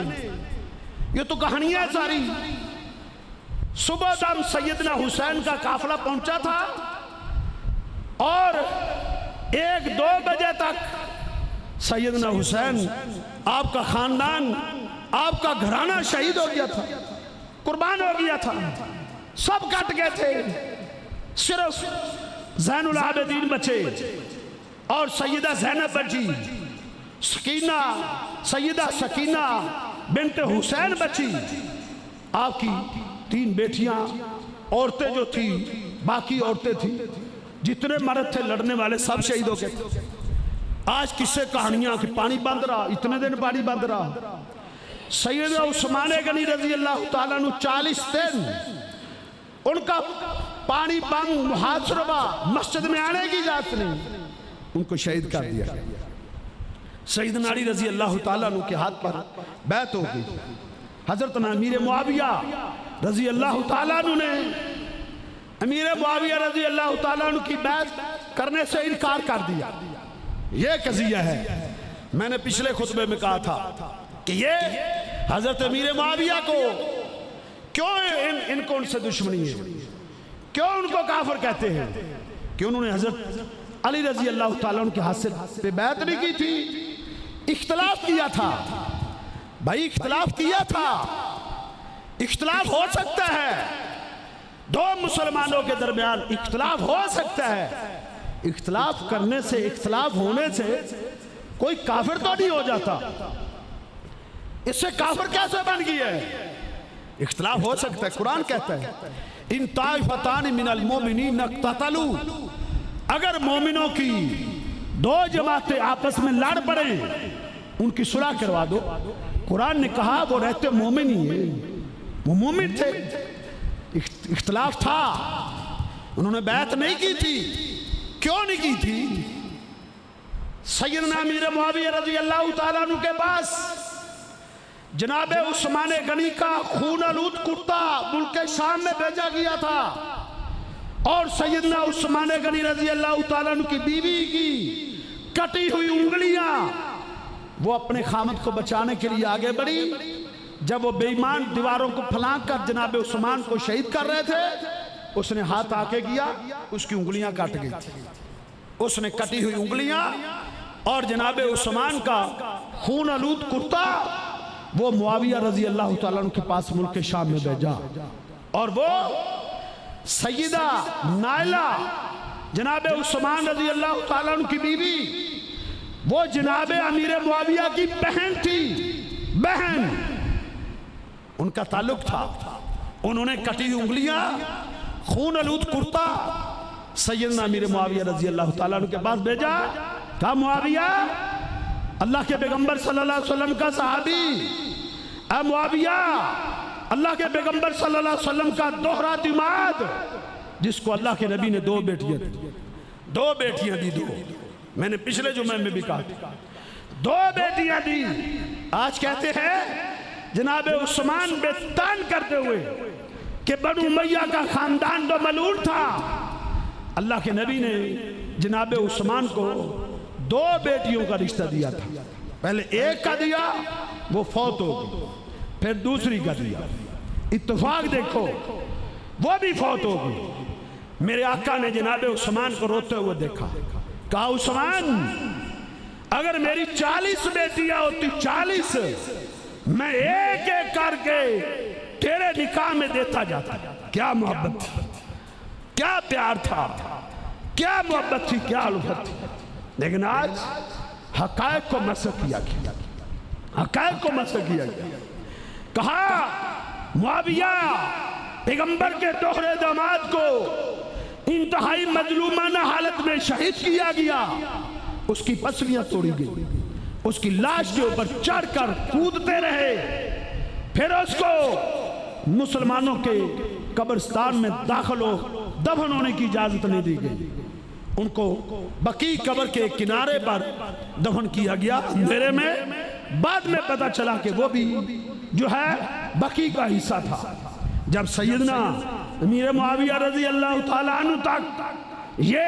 یہ تو کہانیاں ساری۔ صبح دم سیدنا حسین کا قافلہ پہنچا تھا، اور 1-2 بجے تک سیدنا حسین، آپ کا خاندان، آپ کا گھرانہ شہید ہو گیا تھا، قربان ہو گیا تھا، سب کٹ گئے تھے، صرف زین العابدین بچے اور سیدہ زینب بچی، سکینہ، سیدہ سکینہ بنت حسین بچی۔ آپ کی 3 بیٹیاں، عورتیں جو تھی، باقی عورتیں تھیں، جتنے مرد تھے لڑنے والے سب شہید ہو گئے تھے۔ آج کس سے کہانیاں کہ پانی بند رہا، اتنے دن پانی بند رہا۔ سیدنا عثمان غنی رضی اللہ تعالیٰ عنہ 40 دن ان کا پانی بند، محاصرہ، مسجد میں آنے کی اجازت نہیں، ان کو شہید کر دیا۔ سیدنا علی رضی اللہ تعالیٰ عنہ کے ہاتھ پر بیعت ہو گئی۔ حضرت امیر معاویہ رضی اللہ تعالیٰ عنہ نے امیر معاویہ رضی اللہ تعالیٰ عنہ کی بیعت کرنے سے انکار کر دیا۔ یہ قضیہ ہے، میں نے پچھلے خطبے میں کہا تھا کہ یہ حضرت امیر معاویہ کو کیوں ان کو ان سے دشمنی ہے، کیوں ان کو کافر کہتے ہیں، کہ انہوں نے حضرت علی رضی اللہ تعالیٰ عنہ کے ہاتھ سے بیعت نہیں کی تھی، اختلاف کیا تھا۔ بھائی اختلاف کیا تھا، اختلاف ہو سکتا ہے، 2 مسلمانوں کے درمیان اختلاف ہو سکتا ہے۔ اختلاف کرنے سے، اختلاف ہونے سے کوئی کافر تو نہیں ہو جاتا، اس سے کافر کیسے بن گئی ہے؟ اختلاف ہو سکتا ہے، قرآن کہتا ہے ان طائفتان من المومنین اقتتلوا، اگر مومنوں کی 2 جماعتیں آپس میں لڑ پڑیں ان کی صلح کروا دو۔ قرآن نے کہا وہ رہتے مومن ہی ہیں، وہ مومن تھے، اختلاف تھا، انہوں نے بیعت نہیں کی تھی۔ کیوں نہیں کی تھی؟ سیدنا امیر معاویہ رضی اللہ تعالیٰ عنہ کے پاس جناب عثمان غنی کا خون آلود کرتا ملک شام میں بھیجا گیا تھا، اور سیدنا عثمان غنی رضی اللہ تعالیٰ عنہ کی بیوی کی کٹی ہوئی انگلیاں وہ اپنے خامد کو بچانے کے لیے آگے بڑھی۔ جب وہ بے ایمان دیواروں کو پھلانگ کر جناب عثمان کو شہید کر رہے تھے، اس نے ہاتھ آکے کیا، اس کی انگلیاں کٹ گئی تھی۔ اس نے کٹی ہوئی انگلیاں اور جناب عثمان کا خون آلود کرتا وہ معاویہ رضی اللہ تعالیٰ عنہ کے پاس ملک شام میں بھیجا، اور وہ سیدہ نائلہ جناب عثمان رضی اللہ تعالیٰ عنہ کی بیوی، وہ جناب امیر معاویہ کی بہن تھی، بہن ان کا تعلق تھا۔ انہوں نے کٹی انگلیاں خون آلود کرتا سیدنا امیر معاویہ رضی اللہ تعالیٰ عنہ کے پاس بھیجا. کہا معاویہ اللہ کے پیغمبر صلی اللہ علیہ وسلم کا صحابی، اے معاویہ اللہ کے پیغمبر صلی اللہ علیہ وسلم کا دوہرا دماد، جس کو اللہ کے نبی نے دو بیٹیاں دی. میں نے پچھلے جمعے میں بھی کہا تھا 2 بیٹیاں دی. آج کہتے ہیں جناب عثمان بے تان کرتے ہوئے کہ بنو امیہ کا خاندان تو ملعون تھا. اللہ کے نبی نے جناب عثمان کو 2 بیٹیوں کا رشتہ دیا تھا. پہلے ایک کا دیا، وہ فوت ہو گئی، پھر دوسری کا دیا. اتفاق دیکھو وہ بھی فوت ہو گئی. میرے آقا نے جناب عثمان کو روتے ہوئے دیکھا. کہا عثمان اگر میری 40 بیٹیاں ہوتی 40 میں ایک ایک کر کے تیرے نکاح میں دیتا جاتا. کیا محبت تھی، کیا پیار تھا، کیا محبت تھی، کیا الفت تھی. لیکن آج حقائق کو مسخ کیا گیا، حقائق کو مسخ کیا گیا. کہا معاویہ پیغمبر کے دوہرے داماد کو انتہائی مظلومانہ حالت میں شہید کیا گیا. اس کی پسلیاں توڑی گئی، اس کی لاش کے اوپر چڑھ کر کودتے رہے. پھر اس کو مسلمانوں کے قبرستان میں داخل ہو دفن ہونے کی اجازت نہیں دی گئی. ان کو بقیع قبر کے کنارے پر دفن کیا گیا اندھیرے میں. بعد میں پتہ چلا کہ وہ بھی جو ہے بقیع کا حصہ تھا. جب سیدنا امیر معاویہ رضی اللہ تعالیٰ عنہ تک یہ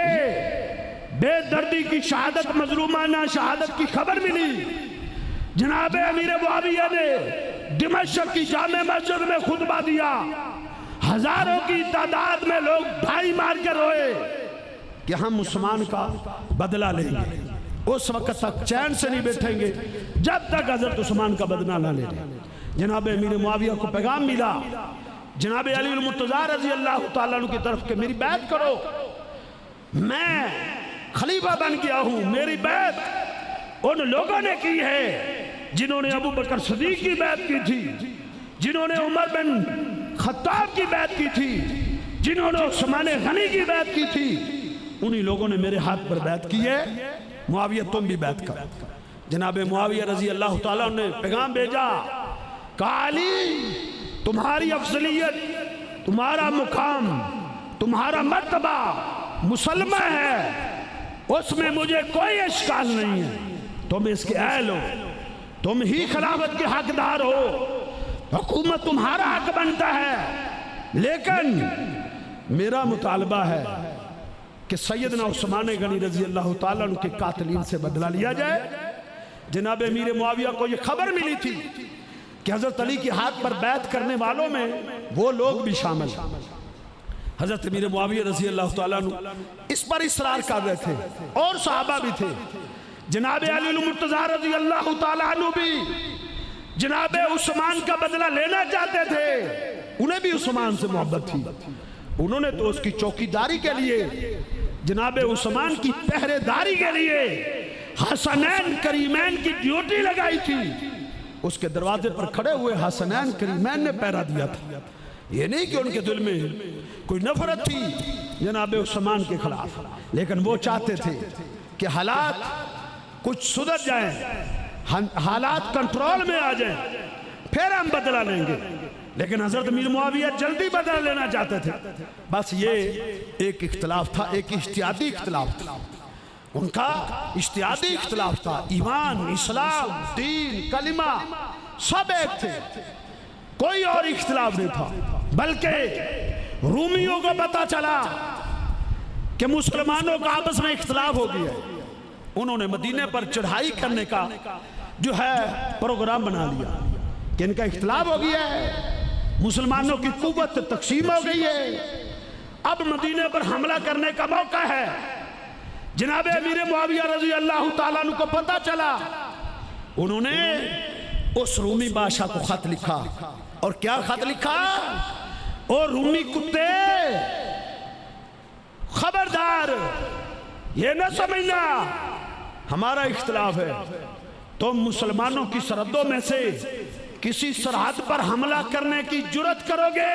بے دردی کی شہادت، مظلومانہ شہادت کی خبر ملی، جناب امیر معاویہ نے دمشق کی جامع مسجد میں خطبہ دیا. ہزاروں کی تعداد میں لوگ بھائی مار کے روئے کہ ہم عثمان کا بدلہ لیں گے. اس وقت تک چین سے نہیں بیٹھیں گے جب تک حضرت عثمان کا بدلہ نہ لے لیں. جناب امیر معاویہ کو پیغام ملا جناب علی المرتضیٰ رضی اللہ تعالیٰ عنہ کی طرف کہ میری بیعت کرو، میں خلیفہ بن گیا ہوں. میری بیعت ان لوگوں نے کی ہے جنہوں نے ابو بکر صدیق کی بیعت کی تھی، جنہوں نے عمر بن خطاب کی بیعت کی تھی، جنہوں نے عثمان غنی کی بیعت کی تھی. انہی لوگوں نے میرے ہاتھ پر بیعت کی ہے. معاویہ تم بھی بیعت کرو. جناب معاویہ رضی اللہ تعالیٰ نے پیغام بھیجا. کہا علی تمہاری افضلیت، تمہارا مقام، تمہارا مرتبہ مسلمہ ہے، اس میں مجھے کوئی اشکال نہیں ہے. تم اس کے اہل ہو، تم ہی خلافت کے حقدار ہو، حکومت تمہارا حق بنتا ہے. لیکن میرا مطالبہ ہے کہ سیدنا عثمان غنی رضی اللہ تعالیٰ عنہ کے قاتلین سے بدلہ لیا جائے. جناب امیر معاویہ کو یہ خبر ملی تھی کہ حضرت علی کے ہاتھ پر بیعت کرنے والوں میں وہ لوگ بھی شامل ہیں. حضرت امیر معاویہ رضی اللہ تعالیٰ عنہ اس پر اصرار کر رہے تھے، اور صحابہ بھی تھے. جناب علی المرتضیٰ رضی اللہ تعالیٰ عنہ بھی جناب عثمان کا بدلہ لینا چاہتے تھے. انہیں بھی عثمان سے محبت تھی. انہوں نے تو اس کی چوکیداری کے لیے، جناب عثمان کی پہرے داری کے لیے حسنین کریمین کی ڈیوٹی لگائی تھی. اس کے دروازے پر کھڑے ہوئے حسنین کریمین نے پہرا دیا تھا. یہ نہیں کہ ان کے دل میں کوئی نفرت تھی جناب عثمان کے خلاف، لیکن وہ چاہتے تھے کہ حالات کچھ سدھر جائیں، حالات کنٹرول میں آ جائیں، پھر ہم بدلہ لیں گے. لیکن حضرت امیر معاویہ جلدی بدلہ لینا چاہتے تھے. بس یہ ایک اختلاف تھا، ایک اجتہادی اختلاف تھا. ان کا اجتہادی اختلاف تھا. ایمان، اسلام، دین، کلمہ سب ایک تھے، کوئی اور اختلاف نہیں تھا. بلکہ رومیوں کو پتا چلا کہ مسلمانوں کا آپس میں اختلاف ہو گیا. انہوں نے مدینے پر چڑھائی کرنے کا جو ہے پروگرام بنا لیا کہ ان کا اختلاف ہو گیا ہے، مسلمانوں کی قوت تقسیم ہو گئی ہے، اب مدینے پر حملہ کرنے کا موقع ہے. جناب امیر معاویہ رضی اللہ تعالیٰ عنہ کو پتا چلا. انہوں نے اس رومی بادشاہ کو خط لکھا. اور کیا خط لکھا؟ او رومی کتے، خبردار، یہ نہ سمجھنا ہمارا اختلاف ہے. تم مسلمانوں کی سرحدوں میں سے کسی سرحد پر حملہ کرنے کی جرات کرو گے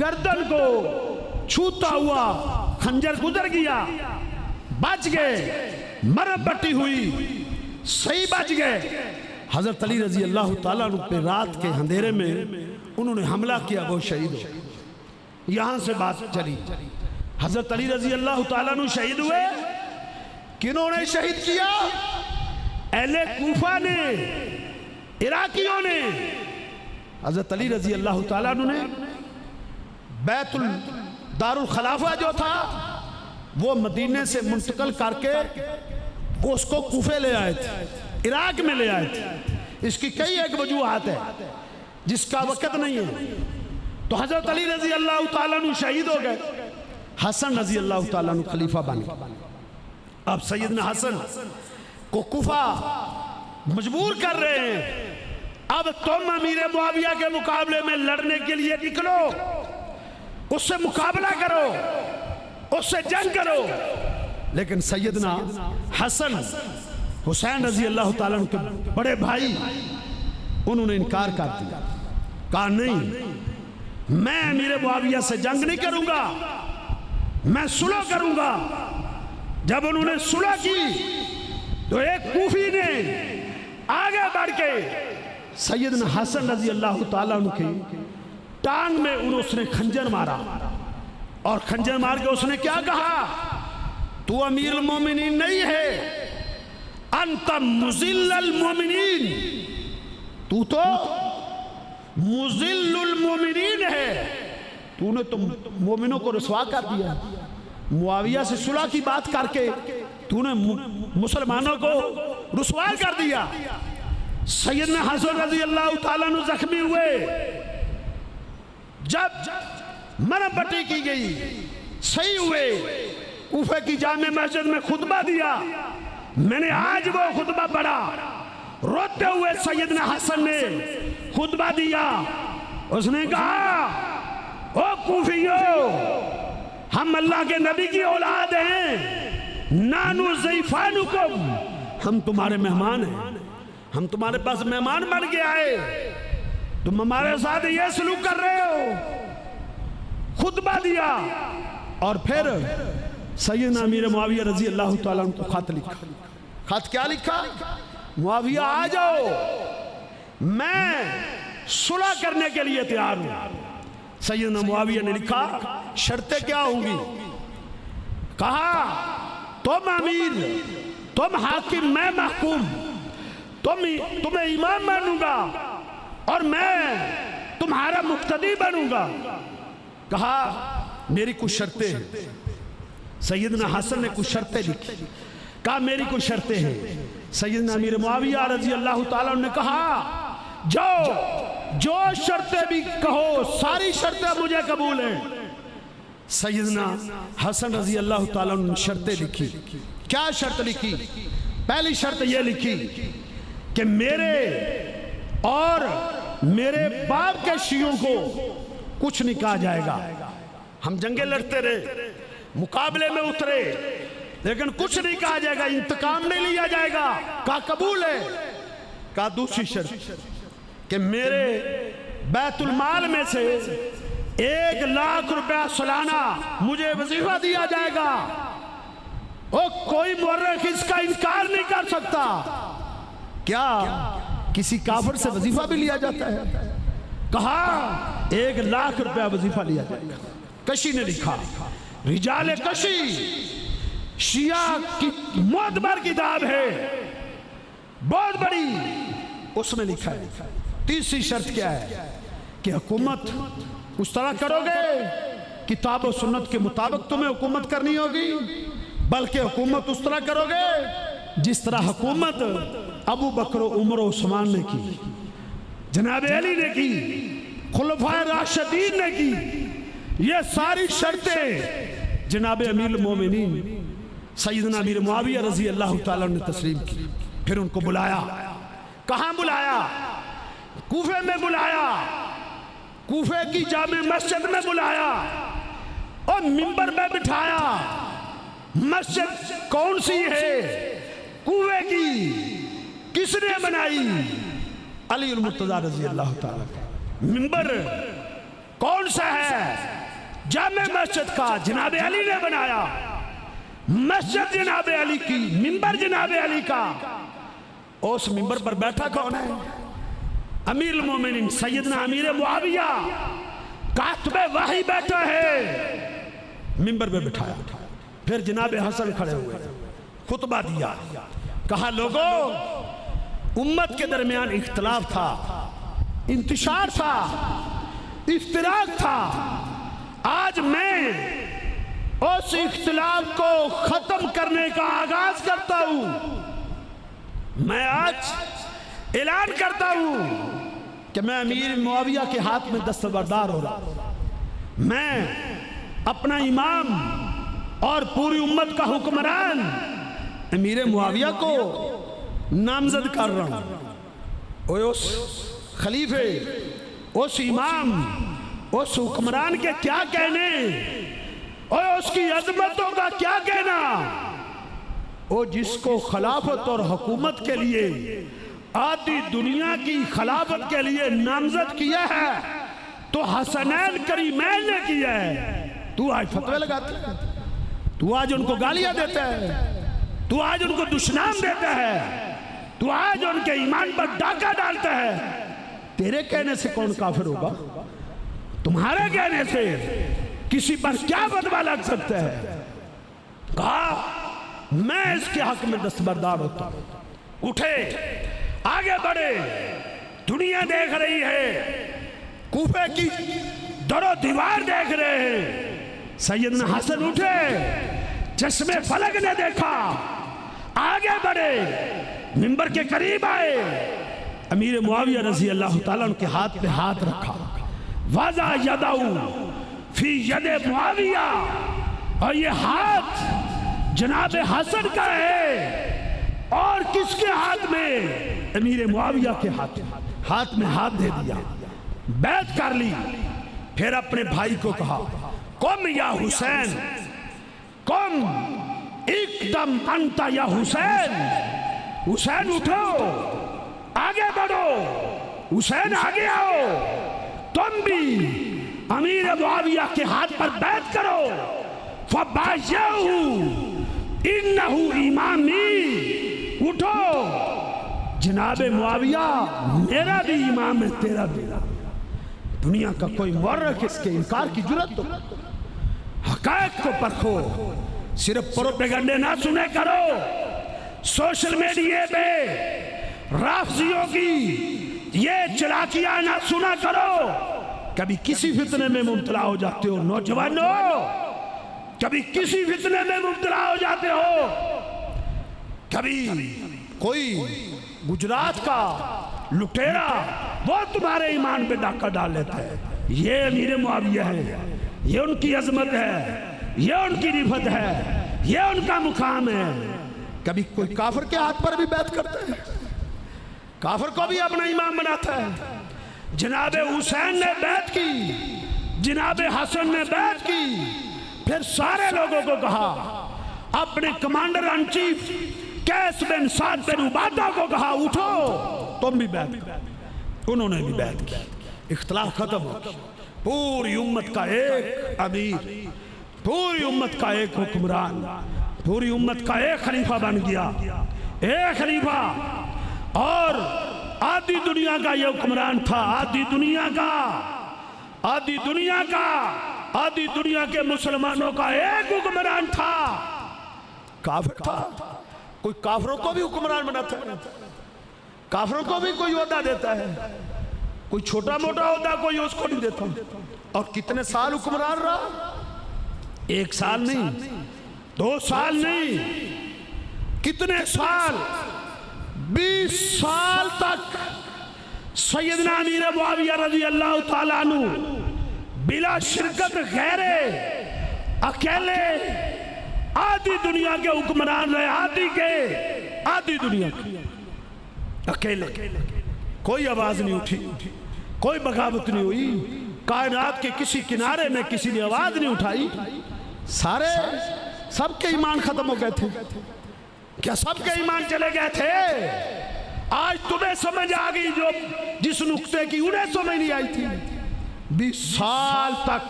گردن کو چھوتا ہوا خنجر گزر گیا، بچ گئے، مرب بٹی ہوئی، صحیح بچ گئے۔ حضرت علی رضی اللہ تعالیٰ عنہ پہ رات کے اندھیرے میں انہوں نے حملہ کیا، وہ شہید ہو۔ یہاں سے بات چلی، حضرت علی رضی اللہ تعالیٰ عنہ شہید ہوئے۔ کنہوں نے شہید کیا؟ اہل کوفہ نے، عراقیوں نے۔ حضرت علی رضی اللہ تعالیٰ عنہ نے بیت دار الخلافہ جو تھا وہ مدینے سے منتقل کر کے اس کو کوفے لے آئے تھے، عراق میں لے آئے تھے۔ اس کی کئی ایک وجوہات ہے جس کا وقت نہیں ہے۔ تو حضرت علی رضی اللہ تعالیٰ عنہ شہید ہو گئے، حسن رضی اللہ تعالیٰ عنہ خلیفہ بن گئے۔ اب سیدنا حسن کو کوفہ مجبور کر رہے ہیں، اب تم امیر معاویہ کے مقابلے میں لڑنے کے لیے نکلو، اس سے مقابلہ کرو، اس سے جنگ کرو۔ لیکن سیدنا حسن حسین رضی اللہ تعالیٰ عنہ کے بڑے بھائی انہوں نے انکار کر دیا، کہا نہیں، میں امیر معاویہ سے جنگ نہیں کروں گا، میں صلح کروں گا۔ جب انہوں نے صلح کی تو ایک کوفی نے آگے بڑھ کے سیدنا حسن رضی اللہ تعالیٰ عنہ کی ٹانگ میں اس نے خنجر مارا، اور خنجر مار کے اس نے کیا کہا؟ تو امیر المومنین نہیں ہے، انت مذل المومنین، تو مذل المومنین ہے، تو نے تو مومنوں کو رسوا کر دیا۔ معاویہ سے صلح کی بات کر کے تو نے مسلمانوں کو رسوا کر دیا۔ سیدنا حسن رضی اللہ تعالیٰ عنہ زخمی ہوئے، جب مرب بٹی کی گئی، صحیح ہوئے، کوفہ کی جامع مسجد میں خطبہ دیا۔ میں نے آج وہ خطبہ پڑھا، روتے ہوئے سیدنا حسن نے خطبہ دیا۔ اس نے کہا، او کوفیو، ہم اللہ کے نبی کی اولاد ہیں، نانو ضیفانکم، ہم تمہارے مہمان ہیں، ہم تمہارے پاس مہمان بن کے آئے، تم ہمارے ساتھ یہ سلوک کر رہے ہو۔ خطبہ دیا، اور پھر سیدنا امیر معاویہ رضی اللہ تعالیٰ عنہ کو خط لکھا۔ خط کیا لکھا؟ معاویہ آ جاؤ، میں صلح کرنے کے لیے تیار ہوں۔ سیدنا معاویہ نے لکھا، شرطیں کیا ہوں گی؟ کہا، تم امیر، تم حاکم، میں محکوم، تمہیں امام مانوں گا اور میں تمہارا مقتدی بنوں گا۔ کہا، میری کچھ شرطیں ہیں۔ سیدنا حسن نے کچھ شرطیں لکھی، کہا میری کچھ شرطیں ہیں۔ سیدنا امیر معاویہ رضی اللہ تعالیٰ نے کہا، جو شرطیں بھی کہو، ساری شرطیں مجھے قبول ہیں۔ سیدنا حسن رضی اللہ تعالیٰ نے شرطیں لکھی۔ کیا شرط لکھی؟ پہلی شرط یہ لکھی کہ میرے اور میرے باپ کے شیعوں کو کچھ نہیں کہا جائے گا۔ ہم جنگیں لڑتے رہے، مقابلے میں اترے، لیکن کچھ نہیں کہا جائے گا، انتقام نہیں لیا جائے گا۔ کہا قبول ہے۔ کہا دوسری شرط کہ میرے بیت المال میں سے 1,00,000 روپیہ سالانہ مجھے وظیفہ دیا جائے گا، اور کوئی مورخ اس کا انکار نہیں کر سکتا۔ کیا کسی کافر سے وظیفہ بھی لیا جاتا ہے؟ کہا 1,00,000 روپیہ وظیفہ لیا جائے گا۔ کشی نے لکھا، رجال کشی شیعہ کی معتبر کتاب ہے، بہت بڑی، اس میں لکھا ہے۔ تیسری شرط کیا ہے؟ کہ حکومت اس طرح کرو گے، کتاب و سنت کے مطابق تمہیں حکومت کرنی ہوگی، بلکہ حکومت اس طرح کرو گے جس طرح حکومت ابو بکر و عمر و عثمان نے کی، جناب علی نے کی، خلفائے راشدین نے کی۔ یہ ساری شرطیں جناب امیر المومنین سیدنا امیر معاویہ رضی اللہ تعالیٰ نے تسلیم کی۔ پھر ان کو بلایا۔ کہاں بلایا؟ کوفے میں بلایا، کوفے کی جامع مسجد میں بلایا اور منبر میں بٹھایا۔ مسجد کون سی ہے؟ کوفے کی۔ کس نے بنائی؟ علی المرتضیٰ رضی اللہ تعالیٰ۔ منبر کون سا ہے؟ جامع مسجد کا جناب علی نے بنایا، مسجد جناب علی کی، منبر جناب علی کا۔ اس منبر پر بیٹھا کون ہے؟ امیر المومنین سیدنا امیر معاویہ کاتب وحی بیٹھا ہے، منبر پہ بٹھایا۔ پھر جناب حسن کھڑے ہوئے، خطبہ دیا، کہا لوگوں امت کے درمیان اختلاف تھا، انتشار تھا، افتراق تھا، آج میں اس اختلاف کو ختم کرنے کا آغاز کرتا ہوں۔ میں آج اعلان کرتا ہوں کہ میں امیر معاویہ کے ہاتھ میں دستبردار ہو رہا ہوں، میں اپنا امام اور پوری امت کا حکمران امیر معاویہ کو نامزد کر رہا ہوں۔ اس خلیفے، اس امام، اس حکمران کے کیا کہنے، اور اس کی عظمتوں کا کیا کہنا، وہ جس کو خلافت اور حکومت کے لیے، آدھی دنیا کی خلافت کے لیے نامزد کیا ہے تو حسنین کریمین نے کیا ہے۔ تو آج فتوے لگاتا ہے، تو آج ان کو گالیاں دیتا ہے، تو آج ان کو دشنام دیتا ہے، تو آج ان کے ایمان پر ڈاکہ ڈالتا ہے۔ تیرے کہنے سے کون کافر ہوگا؟ تمہارے کہنے سے کسی پر کیا بدوا لگ سکتا ہے؟ کہا میں اس کے حق میں دستبردار ہوتا ہوں۔ اٹھے، آگے بڑھے، دنیا دیکھ رہی ہے، کوفے کی در و دیوار دیکھ رہے ہیں۔ سیدنا حسن اٹھے، چشم فلک نے دیکھا، آگے بڑھے، منبر کے قریب آئے، امیر معاویہ رضی اللہ تعالیٰ عنہ کے ہاتھ پہ ہاتھ رکھا، وضع یدہو فی ید معاویہ، اور یہ ہاتھ جناب حسن کا ہے، اور کس کے ہاتھ میں؟ امیر معاویہ کے ہاتھ میں ہاتھ دے دیا، بیعت کر لی۔ پھر اپنے بھائی کو کہا قم یا حسین، قم اقدم انت یا حسین، حسین اٹھو، آگے بڑھو، حسین آگے آؤ، تم بھی امیر معاویہ کے ہاتھ پر بیعت کرو۔ فَبَایَعْهُ إِنَّهُ إِمَامِي، اٹھو، جناب معاویہ میرا بھی امام ہے، تیرا بھی۔ دنیا کا کوئی مورخ اس کے انکار کی جرات تو حقائق کو پرکھو، صرف پروپیگنڈے نہ سنے کرو، سوشل میڈیا پہ رافضیوں کی یہ چلاکیاں نہ سنا کرو۔ کبھی کسی فتنے میں مبتلا ہو جاتے ہو نوجوانوں، کبھی کسی فتنے میں مبتلا ہو جاتے ہو، کبھی کوئی گجرات کا لٹیرا وہ تمہارے ایمان پہ ڈاکہ ڈال لیتا ہے۔ یہ امیر معاویہ ہے، یہ ان کی عظمت ہے، یہ ان کی رفت ہے، یہ ان کا مقام ہے۔ کبھی کوئی کافر کے ہاتھ پر بھی بیعت کرتا ہے، کافر کو بھی اپنا امام بناتا ہے۔ جناب حسین نے بیعت کی، جناب حسن نے بیعت کی، پھر سارے لوگوں کو کہا، اپنے کمانڈر ان چیف قیس بن سعد بن عبادہ کو کہا اٹھو، تم بھی بیعت کرو۔ انہوں نے بھی بیعت کی، اختلاف ختم ہو، پوری امت کا ایک امیر، پوری امت کا ایک حکمران، پوری امت کا ایک خلیفہ بن گیا، ایک خلیفہ، اور آدھی دنیا کا یہ حکمران تھا، آدھی دنیا کا، آدھی دنیا کا، آدھی دنیا کے مسلمانوں کا ایک حکمران تھا، کافر تھا۔ کوئی کافروں کو بھی حکمران بناتا ہے، کافروں کو بھی کوئی عہدہ دیتا ہے، کوئی چھوٹا موٹا عہدہ کوئی اس کو نہیں دیتا۔ اور کتنے سال حکمران رہا؟ ایک سال نہیں، 2 سال نہیں، کتنے سال؟ 20 سال تک سیدنا امیر معاویہ رضی اللہ تعالیٰ عنہ بلا شرکت غیرے اکیلے آدھی دنیا کے حکمران رہے، آدھی دنیا کے اکیلے، کوئی آواز نہیں اٹھی، کوئی بغاوت نہیں ہوئی، کائنات کے کسی کنارے میں کسی نے آواز نہیں اٹھائی۔ سارے سب کے ایمان ختم ہو گئے تھے، کیا سب کے ایمان چلے گئے تھے؟ آج تمہیں سمجھ آ گئی جو جس نقطے کی انہیں سمجھ نہیں آئی تھی 20 سال تک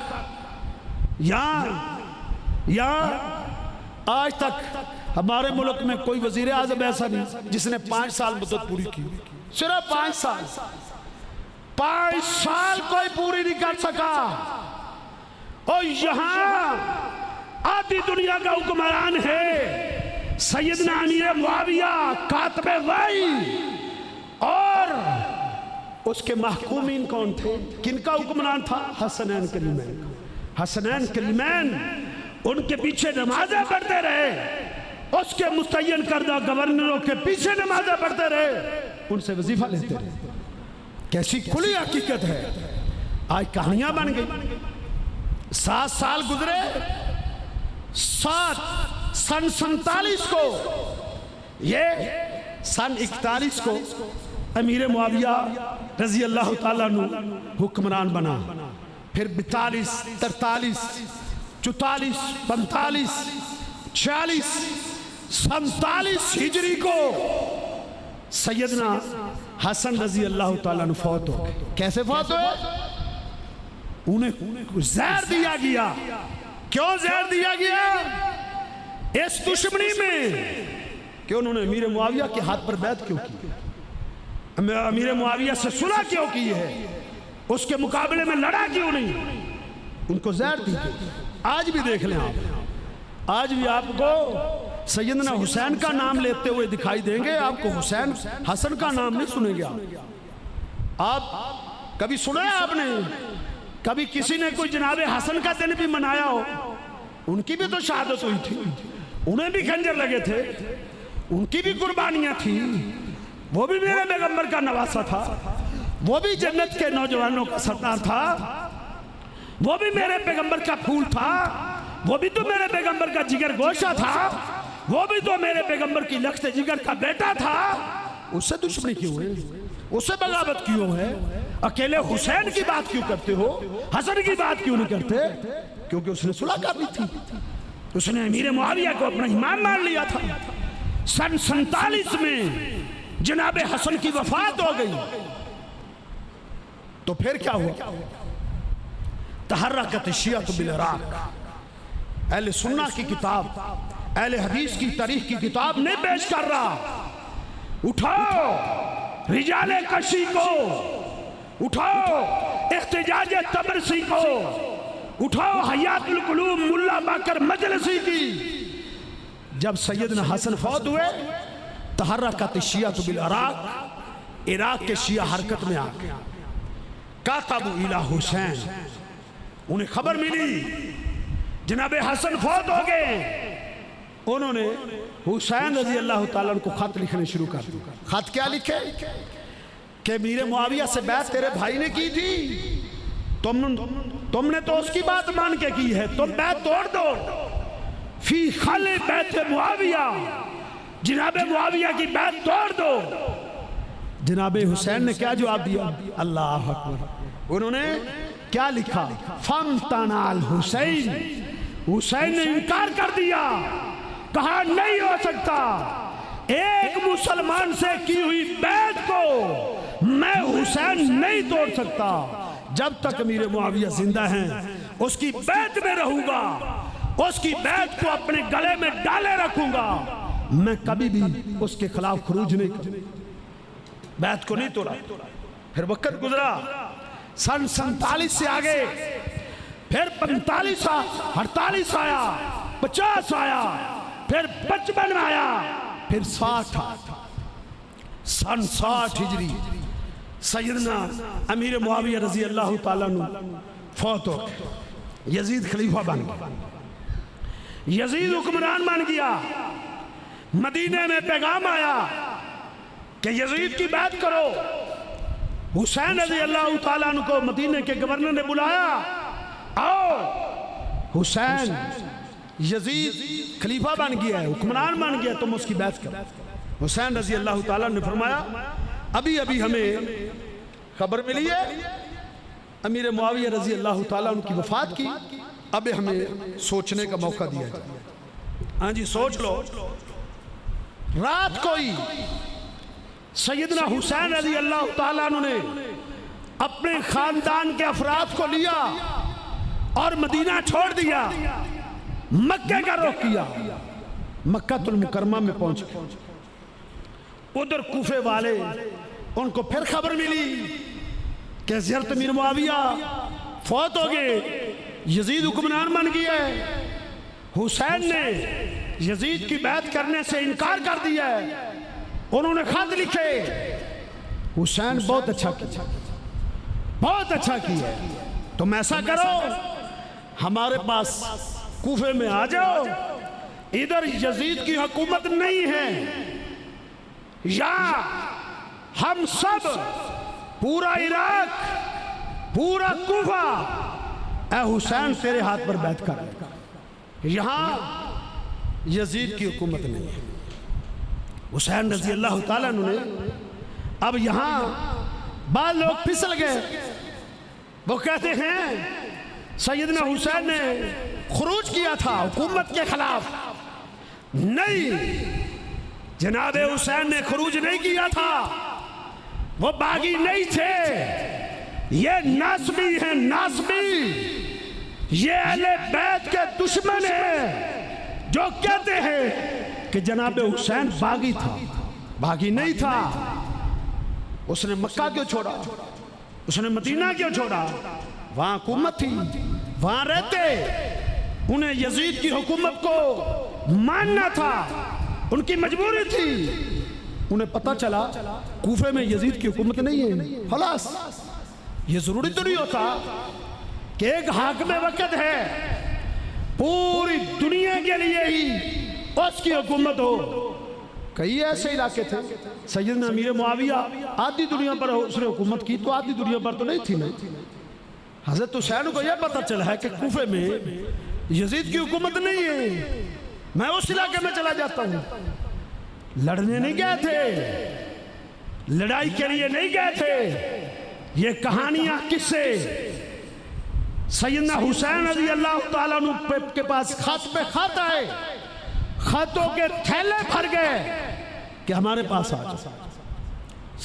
یہاں آج تک ہمارے ملک میں کوئی وزیر اعظم ایسا نہیں جس نے 5 سال مدت پوری کی، صرف 5 سال کوئی پوری نہیں کر سکا، اور یہاں آدھی دنیا کا حکمران ہے سیدنا امیر معاویہ کاتب وحی، اور اس کے محکومین کون تھے؟ کن کا حکمران تھا؟ حسنین کریمین، ان کے پیچھے نمازیں پڑھتے رہے، اس کے متعین کردہ گورنروں کے پیچھے نمازیں پڑھتے رہے، ان سے وظیفہ لیتے رہے۔ کیسی کھلی حقیقت ہے، آج کہانیاں بن گئی۔ 7 سال گزرے، سن 47 کو، یہ سن 41 کو امیر معاویہ رضی اللہ تعالیٰ عنہ حکمران بنا، پھر 42 43 44 45 46 47 ہجری کو سیدنا حسن رضی اللہ تعالیٰ عنہ فوت ہو۔ کیسے فوت ہوئے؟ انہیں زہر دیا گیا۔ کیوں زہر دیا گیا؟ اس دشمنی میں کہ انہوں نے امیر معاویہ کے ہاتھ پر بیعت کیوں کی، امیر معاویہ سے صلح کیوں کی ہے، اس کے مقابلے میں لڑا کیوں نہیں، ان کو زہر دی گئی۔ آج بھی دیکھ لیں آپ، آج بھی آپ کو سیدنا حسین کا نام لیتے ہوئے دکھائی دیں گے، آپ کو حسین حسن کا نام نہیں سنیں گے۔ آپ کبھی سنا ہے آپ نے کبھی کسی نے کوئی جناب حسن کا دن بھی منایا ہو؟ ان کی بھی تو شہادت ہوئی تھی، انہیں بھی خنجر لگے تھے، ان کی بھی قربانیاں تھی، وہ بھی میرے پیغمبر کا نواسہ تھا، وہ بھی جنت کے نوجوانوں کا سردار تھا، وہ بھی میرے پیغمبر کا پھول تھا، وہ بھی تو میرے پیغمبر کا جگر گوشہ تھا، وہ بھی تو میرے پیغمبر کی لخت جگر کا بیٹا تھا۔ اس سے دشمنی کیوں ہے؟ اس سے بغاوت کیوں ہے؟ اکیلے حسین کی بات کیوں کرتے ہو؟ حسن کی بات کیوں نہیں کرتے؟ کیونکہ اس نے صلح کر لی تھی، اس نے امیر معاویہ کو اپنا امام مان لیا تھا۔ سن 47 میں جناب حسن کی وفات ہو گئی، تو پھر کیا ہوا؟ تحرکت الشیعہ بالعراق، اہل سنہ کی کتاب، اہل حدیث کی تاریخ کی کتاب نہیں پیش کر رہا۔ اٹھاؤ رجال کشی کو، اٹھاؤ احتجاج تبرسی کو، اٹھاؤ حیات القلوب ملا باقر مجلسی کی۔ جب سیدنا حسن فوت ہوئے، تحرکت الشیعہ بالعراق، عراق کے شیعہ حرکت میں آ گئے۔ کاتبوا الی حسین، انہیں خبر ملی جناب حسن فوت ہو گئے، انہوں نے حسین رضی اللہ تعالیٰ عنہ کو خط لکھنے شروع کر دیا۔ خط کیا لکھے؟ کہ امیر معاویہ سے بیعت تیرے بھائی نے کی تھی، تم نے تو اس کی بات مان کے کی ہے، تم بیعت توڑ دو۔ فی خل بیعت معاویہ، جناب معاویہ کی بیعت توڑ دو۔ جناب حسین نے کیا جواب دیا؟ اللہ اکبر۔ انہوں نے کیا لکھا؟ فامتنع الحسین، حسین نے انکار کر دیا، کہا نہیں ہو سکتا، ایک مسلمان سے کی ہوئی بیعت کو میں حسین نہیں توڑ سکتا، جب تک امیر معاویہ زندہ ہیں اس کی بیعت میں رہوں گا، اس کی بیعت کو اپنے گلے میں ڈالے رکھوں گا، میں کبھی بھی اس کے خلاف خروج نہیں کروں، بیعت کو نہیں توڑا۔ پھر وقت گزرا، سن 47 سے آگے، پھر 45 48 آیا، 50 آیا، پھر 55 آیا، پھر 60 آیا۔ سن 60 ہجری سیدنا امیر معاویہ رضی اللہ تعالیٰ عنہ فوت ہو گئے، یزید خلیفہ بن گیا، یزید حکمران بن گیا۔ مدینے میں پیغام آیا کہ یزید کی بیعت کرو۔ حسین رضی اللہ تعالیٰ عنہ کو مدینے کے گورنر نے بلایا، آؤ حسین، یزید خلیفہ بن گیا ہے، حکمران بن گیا، تم اس کی بیعت کرو۔ حسین رضی اللہ تعالیٰ نے فرمایا، ابھی ہمیں خبر ملی ہے امیر معاویہ رضی اللہ تعالیٰ عنہ کی وفات کی، اب ہمیں سوچنے کا موقع دیا جائے۔ ہاں جی سوچ لو، رات کوئی سیدنا حسین رضی اللہ تعالیٰ عنہ نے اپنے خاندان کے افراد کو لیا اور مدینہ چھوڑ دیا، مکہ کا رخ کیا، مکہ المکرمہ میں پہنچ گئے۔ ادھر کوفے والے ان کو پھر خبر ملی کہ حضرت امیر معاویہ فوت ہو گئے، یزید حکمران بن گیا ہے۔ حسین نے یزید کی بیعت کرنے سے انکار کر دیا ہے۔ انہوں نے خط لکھے، حسین بہت اچھا کیا، بہت اچھا کیا، تم ایسا کرو ہمارے پاس کوفے میں آ جاؤ، ادھر یزید کی حکومت نہیں ہے، یا ہم سب پورا عراق، پورا کوفہ اے حسین تیرے ہاتھ پر بیعت کر، یہاں یزید کی حکومت نہیں ہے۔ حسین رضی اللہ تعالیٰ عنہ نے اب یہاں بعض لوگ پھسل گئے، وہ کہتے ہیں سیدنا حسین نے خروج کیا تھا حکومت کے خلاف۔ نہیں، جناب حسین نے خروج نہیں کیا تھا، وہ باغی نہیں تھے، یہ ناسبی ہیں، ناسبی، یہ اہل بیت کے دشمن ہیں جو کہتے ہیں کہ جناب حسین باغی تھا، باغی نہیں تھا۔ اس نے مکہ کیوں چھوڑا، اس نے مدینہ کیوں چھوڑا؟ وہاں حکومت تھی، وہاں رہتے، انہیں یزید کی حکومت کو ماننا تھا، ان کی مجبوری تھی۔ انہیں پتہ چلا کوفے میں یزید کی حکومت نہیں ہے، خلاص یہ ضروری تو نہیں ہوتا کہ ایک حاکم وقت ہے پوری دنیا کے لیے ہی اس کی حکومت ہو۔ کئی ایسے علاقے تھے، سیدنا امیر معاویہ آدھی دنیا پر اس نے حکومت کی تو آدھی دنیا پر تو نہیں تھی نا۔ حضرت حسین کو یہ پتہ چلا ہے کہ کوفے میں یزید کی حکومت نہیں ہے، میں اس علاقے میں چلا جاتا ہوں۔ لڑنے نہیں گئے تھے، لڑائی کے لیے نہیں گئے تھے، یہ کہانیاں کس سے؟ سیدنا حسین رضی اللہ تعالیٰ عنہ کے پاس خط پہ خط آئے، خطوں کے تھیلے بھر گئے کہ ہمارے پاس آ جاؤ۔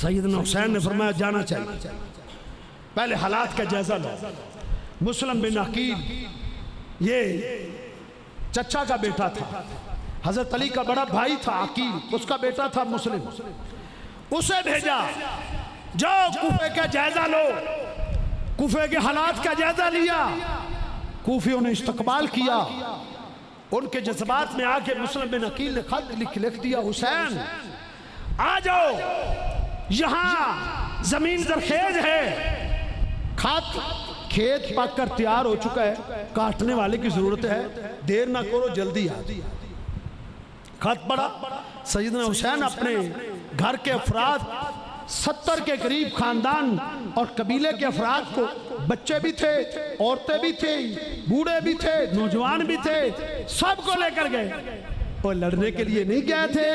سیدنا حسین نے فرمایا جانا چاہیے، پہلے حالات کا جائزہ لو۔ مسلم بن عقیل یہ چچا کا بیٹا تھا، حضرت علی کا بڑا بھائی تھا عقیل، اس کا بیٹا تھا مسلم، اسے بھیجا جاؤ کوفے کا جائزہ لو۔ کوفے کے حالات کا جائزہ لیا، کوفیوں نے استقبال کیا، ان کے جذبات میں آگے مسلم بن عقیل نے خط لکھ دیا، حسین آ جاؤ، یہاں زمین زرخیز ہے، کھیت پک کر تیار ہو چکا ہے، کاٹنے والے کی ضرورت ہے، دیر نہ کرو جلدی آ۔ خط پڑھا، سیدنا حسین اپنے گھر کے افراد 70 کے قریب خاندان اور قبیلے کے افراد کو، بچے بھی تھے، عورتیں بھی تھے، بوڑھے بھی تھے، نوجوان بھی تھے، سب کو لے کر گئے۔ اور لڑنے کے لیے نہیں گئے تھے،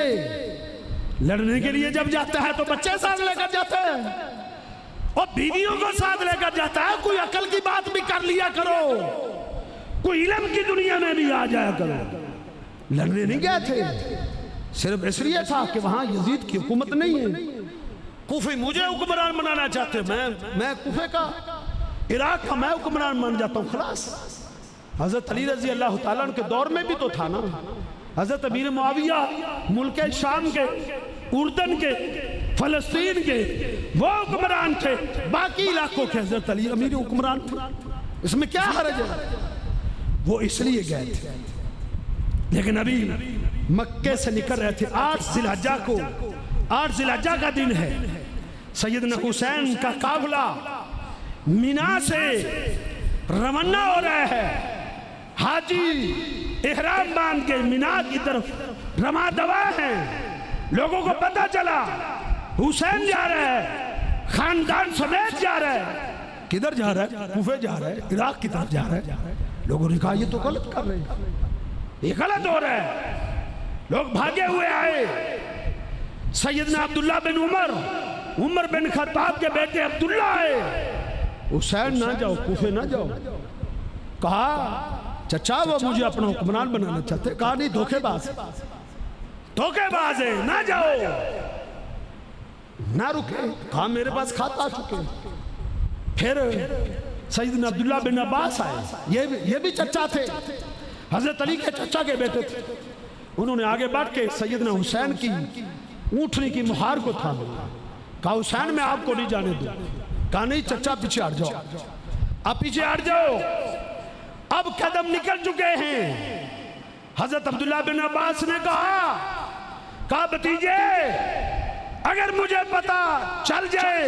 لڑنے کے لیے جب جاتا ہے تو بچے ساتھ لے کر جاتے ہیں اور بیویوں کو ساتھ لے کر جاتا ہے۔ کوئی عقل کی بات بھی کر لیا کرو، کوئی علم کی دنیا میں بھی آ جایا کرو۔ لڑنے نہیں گئے تھے، صرف اس لیے تھا کہ وہاں یزید کی حکومت نہیں ہے، کوفی مجھے حکمران بنانا چاہتے ہیں، میں کوفے کا، عراق کا میں حکمران مان جاتا ہوں، خلاص۔ حضرت علی رضی اللہ تعالیٰ عنہ کے دور میں بھی تو تھا نا، حضرت امیر معاویہ ملک شام کے، اردن کے، فلسطین کے وہ حکمران تھے، باقی علاقوں کے حضرت علی امیر حکمران تھے، اس میں کیا حرج ہے؟ وہ اس لیے گئے تھے، لیکن ابھی مکے سے نکل رہے تھے۔ 8 ذی الحجہ کو، 8 ذی الحجہ کا دن ہے، سیدنا حسین کا قافلہ مینا سے روانہ ہو رہا ہے، حاجی احرام باندھ کے مینا کی طرف رواں دوا ہیں۔ لوگوں کو پتہ چلا حسین جا رہا ہے، خاندان سمیت جا رہا ہے۔ کدھر جا رہا ہے؟ کوفے جا رہا ہے، عراق کی طرف جا رہا ہے۔ لوگوں نے کہا یہ تو غلط کر رہے ہیں، یہ غلط ہو رہا ہے۔ لوگ بھاگے ہوئے آئے، سیدنا عبداللہ بن عمر بن خطاب کے بیٹے عبداللہ آئے، حسین نہ جاؤ، کوفے نہ جاؤ۔ کہا چچا وہ مجھے اپنا حکمران بنانا چاہتے، کہا نہیں، دھوکے باز ہے، نہ جاؤ۔ نہ رکے، کہا میرے پاس خط آ چکے۔ پھر سیدنا عبداللہ بن عباس آئے، یہ بھی چچا تھے، حضرت علی کے چچا کے بیٹے تھے۔ انہوں نے آگے بڑھ کے سیدنا حسین کی اونٹنی کی مہار کو تھاما، کہا حسین میں آپ کو نہیں جانے دوں۔ کہا نہیں چچا پیچھے ہٹ جاؤ، اب پیچھے ہٹ جاؤ، اب قدم نکل چکے ہیں۔ حضرت عبداللہ بن عباس نے کہا بھتیجے اگر مجھے پتا چل جائے،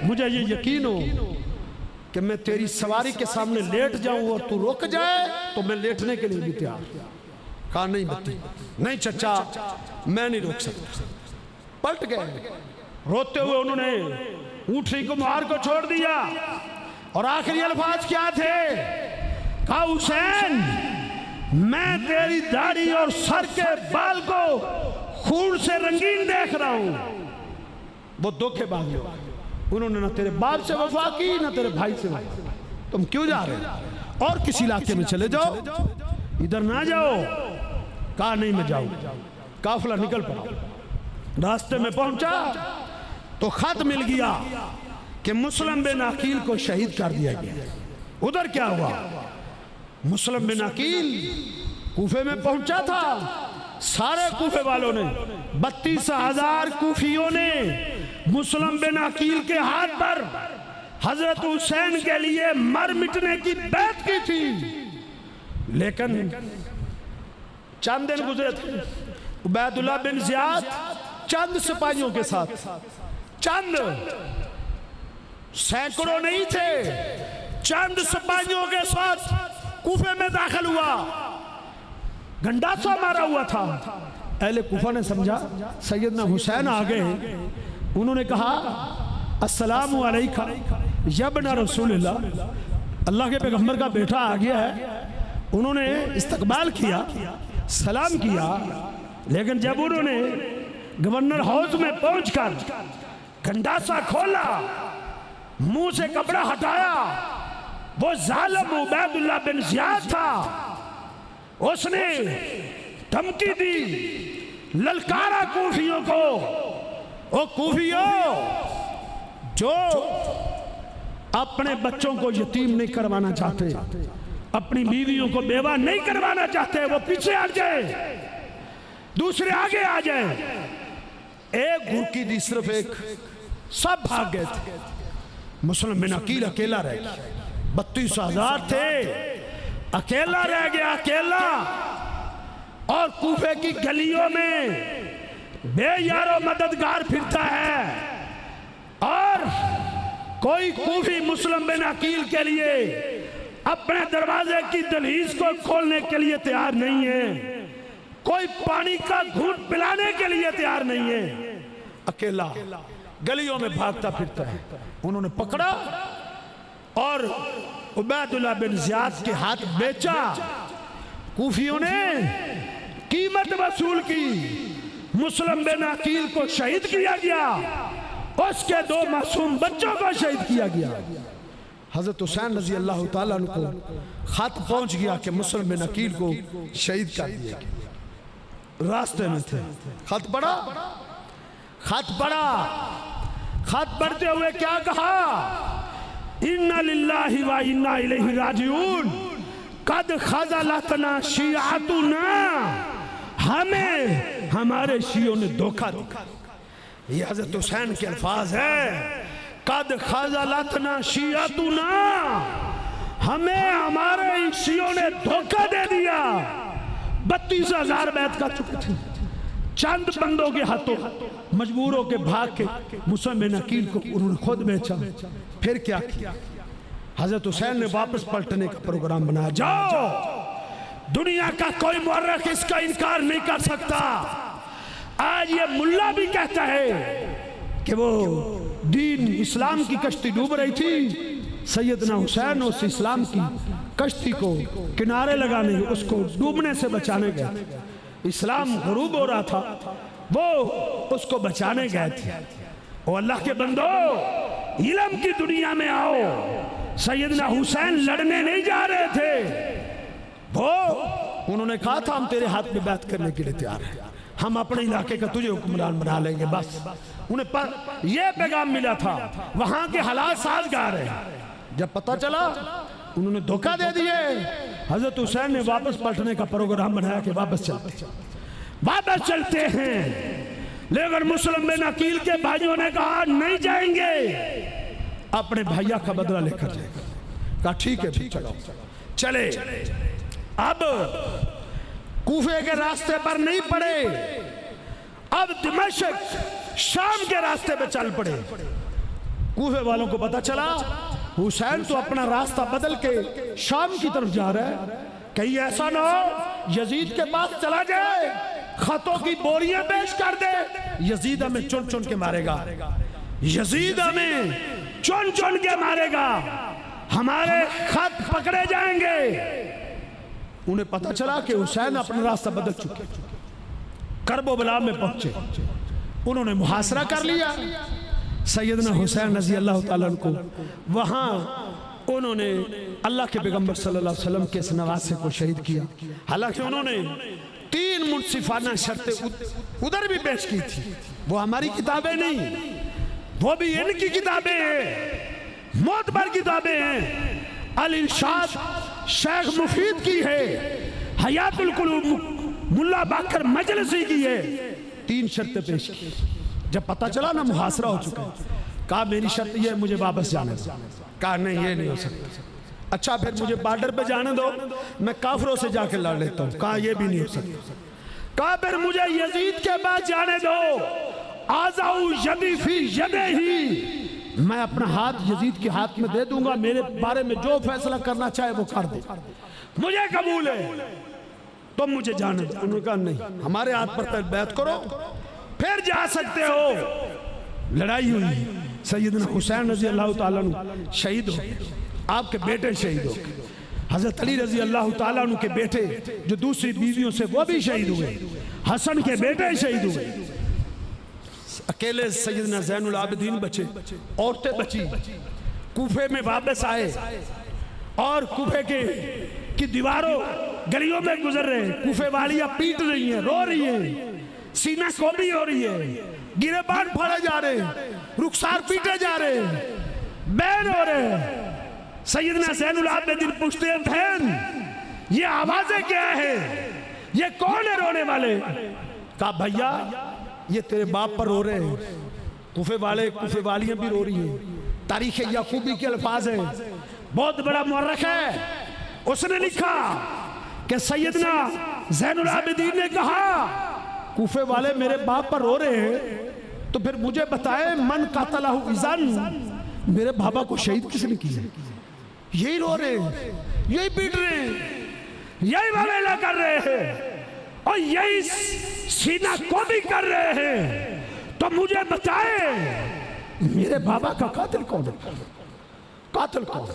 مجھے یہ یقین ہو کہ میں تیری سواری کے سامنے لیٹ جاؤں اور تو رک جائے تو میں لیٹنے کے لیے بھی تیار۔ کہا نہیں بھتیجے، نہیں چچا میں نہیں روک سکتا۔ پلٹ گئے، روتے ہوئے انہوں نے اونٹنی کو مہار کو چھوڑ دیا، اور آخری الفاظ کیا تھے؟ کہا حسین میں تیری داڑھی اور سر کے بال کو خون سے رنگین دیکھ رہا ہوں۔ وہ دھوکے باز ہو، انہوں نے نہ تیرے باپ سے وفا کی نہ تیرے بھائی سے وفا، تم کیوں جا رہے ہیں؟ اور کسی علاقے میں چلے جاؤ، ادھر نہ جاؤ۔ کہا نہیں میں جاؤں۔ قافلہ نکل پڑا، راستے میں پہنچا تو خط مل گیا کہ مسلم بن عقیل کو شہید کر دیا گیا۔ ادھر کیا ہوا؟ مسلم بن عقیل کوفے میں پہنچا تھا، سارے کوفے والوں نے 32,000 کوفیوں نے مسلم بن عقیل کے ہاتھ پر حضرت حسین کے لیے مر مٹنے کی بیعت کی تھی، لیکن چند دن گزرے تھے، عبید اللہ بن زیاد چند سپاہیوں کے ساتھ، چند سینکڑوں نہیں تھے، چند سپاہیوں کے ساتھ کوفے میں داخل ہوا، گنڈاسا مارا ہوا تھا۔ اہل کوفہ نے سمجھا سیدنا حسین آگئے، انہوں نے کہا السلام علیکہ یا ابن رسول اللہ، اللہ کے پیغمبر کا بیٹا آ گیا ہے۔ انہوں نے استقبال کیا، سلام کیا، لیکن جب انہوں نے گورنر ہاؤس میں پہنچ کر گنڈاسا کھولا، منہ سے کپڑا ہٹایا، وہ ظالم عبید اللہ بن زیاد تھا، اس نے دھمکی دی، للکارا کوفیوں کو، او کوفیوں جو اپنے بچوں کو یتیم نہیں کروانا چاہتے، اپنی بیویوں کو بیوہ نہیں کروانا چاہتے، وہ پیچھے ہٹ جائے، دوسرے آگے آ جائیں۔ ایک گھرکی دی، صرف ایک، سب بھاگ گئے تھے، مسلم بن عقیل اکیلا رہ گیا، 32,000 تھے، اکیلا رہ گیا، اکیلا، اور کوفے کی گلیوں میں بے یار و مددگار پھرتا ہے، اور کوئی کوفی مسلم بن عقیل کے لیے اپنے دروازے کی دہلیز کو کھولنے کے لیے تیار نہیں ہے، کوئی پانی کا گھونٹ پلانے کے لیے تیار نہیں ہے، اکیلا گلیوں میں بھاگتا پھرتا ہے۔ انہوں نے پکڑا اور عبید اللہ بن زیاد کے ہاتھ بیچا، کوفیوں نے قیمت وصول کی، مسلم بن عقیل کو شہید کیا گیا، اس کے 2 معصوم بچوں کو شہید کیا گیا۔ حضرت حسین رضی اللہ تعالیٰ عنہ کو خط پہنچ گیا کہ مسلم بن عقیل کو شہید کر دیا گیا۔ راستے میں تھے، خط پڑھا، خط پڑھا، خط پڑھتے ہوئے کیا کہا؟ اِنَّ لِلَّهِ وَإِنَّا إِلَيْهِ رَاجِعُونَ قد خذلتنا شیعتنا، ہمیں ہمارے شیعوں نے دھوکہ دیا۔ یہ حضرت حسین کے الفاظ ہیں، قد خذلتنا شیعتنا، ہمیں ہمارے شیعوں نے دھوکہ دے دیا۔ 32,000 بیعت کر چکے تھے، چند بندوں کے ہاتھوں مجبور ہو کے بھاگ کے مسلم بن عقیل کو انہوں نے خود بیچا۔ پھر کیا کیا؟ حضرت حسین نے واپس پلٹنے کا پروگرام بنایا، جاؤ، دنیا کا کوئی مورخ اس کا انکار نہیں کر سکتا، آج یہ ملا بھی کہتا ہے کہ وہ دین اسلام کی کشتی ڈوب رہی تھی، سیدنا حسین اس اسلام کی کشتی کو کنارے لگانے، اس کو ڈوبنے سے بچانے گئے، اسلام غروب ہو رہا تھا، وہ اس کو بچانے گئے تھے۔ اور اللہ کے بندو، علم کی دنیا میں آؤ، سیدنا حسین لڑنے نہیں جا رہے تھے، وہ انہوں نے کہا تھا ہم تیرے ہاتھ میں بیعت کرنے کے لیے تیار ہیں، ہم اپنے علاقے کا تجھے حکمران بنا لیں گے بس. انہیں یہ پیغام ملا تھا. وہاں کے حالات سازگار ہیں. جب پتہ چلا انہوں نے دھوکہ دے دیے. حضرت حسین نے واپس پلٹنے کا پروگرام بنایا کہ واپس چلتے ہیں. لیکن مسلم بن عقیل کے بھائیوں نے کہا نہیں جائیں گے, اپنے بھائیہ کا بدلہ لے کر جائیں گے. کہا ٹھیک ہے چلو چلے. اب کوفے کے راستے پر نہیں پڑے, اب دمشق شام کے راستے پہ چل پڑے. کوفے والوں کو پتہ چلا حسین تو اپنا راستہ بدل کے شام کی طرف جا رہا ہے, کہیں ایسا نہ ہو یزید کے پاس چلا جائے, خطوں کی بوریاں پیش کر دے, یزید ہمیں چن چن کے مارے گا, یزید ہمیں چن چن کے مارے گا, ہمارے خط پکڑے جائیں گے. انہیں پتہ چلا کہ حسین اپنا راستہ بدل چکے. کرب و بلا میں پہنچے, انہوں نے محاصرہ کر لیا سیدنا حسین رضی اللہ تعالیٰ عنہ کو. وہاں انہوں نے اللہ کے پیغمبر صلی اللہ علیہ وسلم کے اس نواسے کو شہید کیا. حالانکہ انہوں نے 3 منصفانہ شرطیں ادھر بھی پیش کی تھی. وہ ہماری کتابیں نہیں, وہ بھی ان کی کتابیں ہیں, معتبر کتابیں ہیں. الارشاد شیخ مفید کی ہے, حیات القلوب ملا باقر مجلسی کی ہے. 3 شرطیں پیش کی. جب پتہ چلا نا محاصرہ ہو چکا, کہا میری شرط یہ ہے مجھے واپس جانے دو. کہا نہیں یہ نہیں ہو سکتا. اچھا پھر مجھے بارڈر پہ جانے دو, میں کافروں سے جا کے لڑ لیتا ہوں. کہا یہ بھی نہیں ہو سکتا. کہا پھر مجھے یزید کے بعد جانے دو, آزاؤ یدی فی یدہی, میں اپنا ہاتھ یزید کے ہاتھ میں دے دوں گا, میرے بارے میں جو فیصلہ کرنا چاہے وہ کر دے, مجھے قبول ہے, تم مجھے جانے دو. انہوں نے کہا نہیں, ہمارے ہاتھ پر بیعت کرو پھر جا سکتے ہو. لڑائی ہوئی, سیدنا حسین رضی اللہ تعالیٰ عنہ شہید ہو, آپ کے بیٹے شہید ہو, حضرت علی رضی اللہ تعالیٰ عنہ کے بیٹے جو دوسری بیویوں سے وہ بھی شہید ہوئے, حسن کے بیٹے شہید ہوئے. اکیلے سیدنا زین العابدین بچے, عورتیں بچی. کوفے میں واپس آئے اور کوفے کی دیواروں گلیوں میں گزر رہے. کوفے والیاں پیٹ رہی ہیں, رو رہی ہیں, سینہ کوبی ہو رہی ہے, گرے بان پھاڑے جا رہے ہیں, رخسار پیٹے جا رہے ہیں, بین ہو رہے ہیں. سیدنا زین العابدین پوچھتے ہیں بہن یہ آوازیں کیا ہیں, یہ کون ہے رونے والے؟ کہا بھیا یہ تیرے باپ پر رو رہے ہیں. کوفے والے کوفے والیاں بھی رو رہی ہیں. تاریخ یعقوبی کے الفاظ ہیں, بہت بڑا مورخ ہے, اس نے لکھا کہ سیدنا زین العابدین نے کہا کوفے والے میرے باپ پر رو رہے ہیں تو پھر مجھے بتائیں من قاتلہ اذن, میرے بابا کو شہید کس نے کیا؟ یہی رو رہے ہیں, یہی پیٹ رہے ہیں, یہی واویلا کر رہے ہیں اور یہی سینہ کو بھی کر رہے ہیں, تو مجھے بتائیں میرے بابا کا قاتل کون ہے؟ قاتل کون؟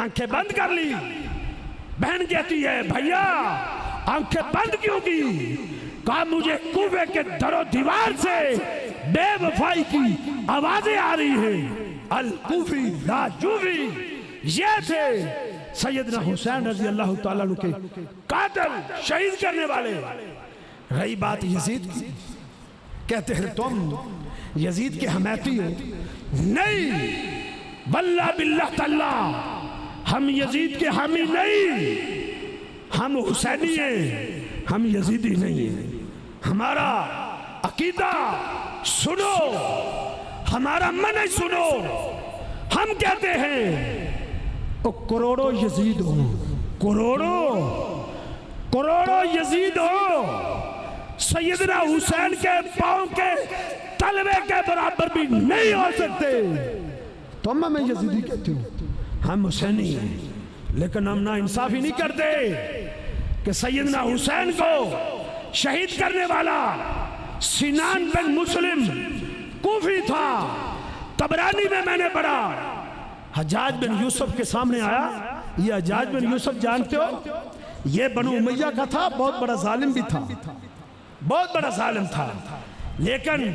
آنکھیں بند کر لی. بہن کہتی ہے بھیا آنکھیں بند کیوں کی؟ کہا مجھے کوفے کے در و دیوار سے بے وفائی کی آوازیں آ رہی ہیں. الکوفی لا جوفی, یہ تھے سیدنا حسین رضی اللہ تعالیٰ عنہ کے قاتل, شہید کرنے والے. رہی بات یزید کی, کہتے ہیں تم یزید کے حمیتی ہو. نہیں واللہ باللہ تعالیٰ ہم یزید کے حامی نہیں, ہم حسینی ہیں, ہم یزیدی نہیں ہیں. ہمارا عقیدہ سنو, ہمارا منہج سنو. ہم کہتے ہیں کروڑوں یزید ہو, کروڑوں یزید ہو, سیدنا حسین کے پاؤں کے تلوے کے برابر بھی نہیں ہو سکتے. تم ہمیں یزیدی کہتے ہو, ہم حسینی ہیں, لیکن ہم نا انصافی نہیں کرتے کہ سیدنا حسین کو شہید کرنے والا سنان بن مسلم کوفی تھا. طبرانی میں نے پڑھا, حجاج بن یوسف کے سامنے آیا. یہ حجاج بن یوسف جانتے ہو, یہ بنو امیہ کا تھا, بہت بڑا ظالم بھی تھا, بہت بڑا ظالم تھا, لیکن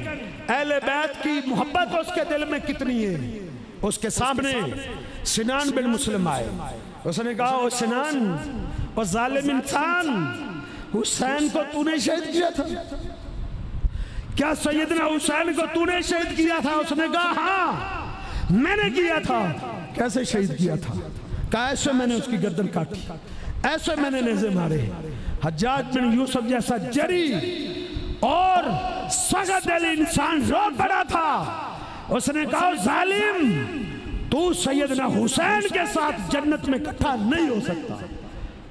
اہل بیت کی محبت اس کے دل میں کتنی ہے. اس کے سامنے سنان بن مسلم آئے, اس نے کہا او سنان, او ظالم انسان, حسین کو تو نے شہید کیا تھا. کیا سیدنا حسین کو تو نے شہید کیا تھا؟ اس نے کہا ہاں میں نے کیا تھا۔ کیسے شہید کیا تھا؟ کہا ایسے میں نے اس کی گردن کاٹی، ایسے میں نے نیزے مارے۔ حجاج بن یوسف جیسا جری اور سخت دل انسان رو پڑا تھا۔ اس نے کہا ظالم، تو سیدنا حسین کے ساتھ جنت میں اکٹھا نہیں ہو سکتا۔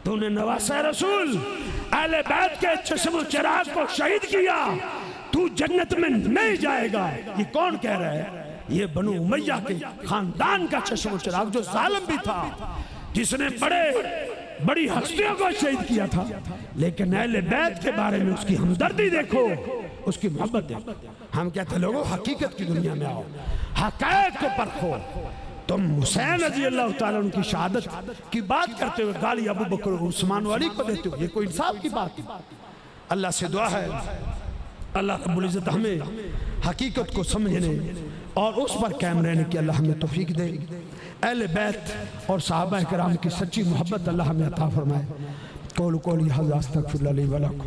تو نے نواسہ رسول اہل بیت کے چشم و چراغ کو شہید کیا، تو جنت میں نہیں جائے گا۔ یہ کون کہہ رہا ہے؟ یہ بنو امیہ کے خاندان کا چشم و چراغ جو ظالم بھی تھا، جس نے بڑی ہستیوں کو شہید کیا تھا، لیکن اہل بیت کے بارے میں اس کی ہمدردی دیکھو، اس کی محبت دیکھو۔ ہم کہتے ہیں لوگوں حقیقت کی دنیا میں آؤ، حقائق کو پرکھو۔ تم حسین رضی اللہ تعالیٰ عنہ کی شہادت کی بات کرتے ہوئے گالی ابو بکر و عثمان و علی کو دیتے ہو، یہ کوئی انصاف کی بات؟ اللہ سے دعا ہے اللہ رب العزت ہمیں حقیقت کو سمجھنے اور اس پر قائم رہنے کی اللہ ہمیں توفیق دے۔ اہل بیت اور صحابہ کرام کی سچی محبت اللہ ہمیں عطا فرمائے۔ قول قولی ھذا استغفر اللہ لی و لکم۔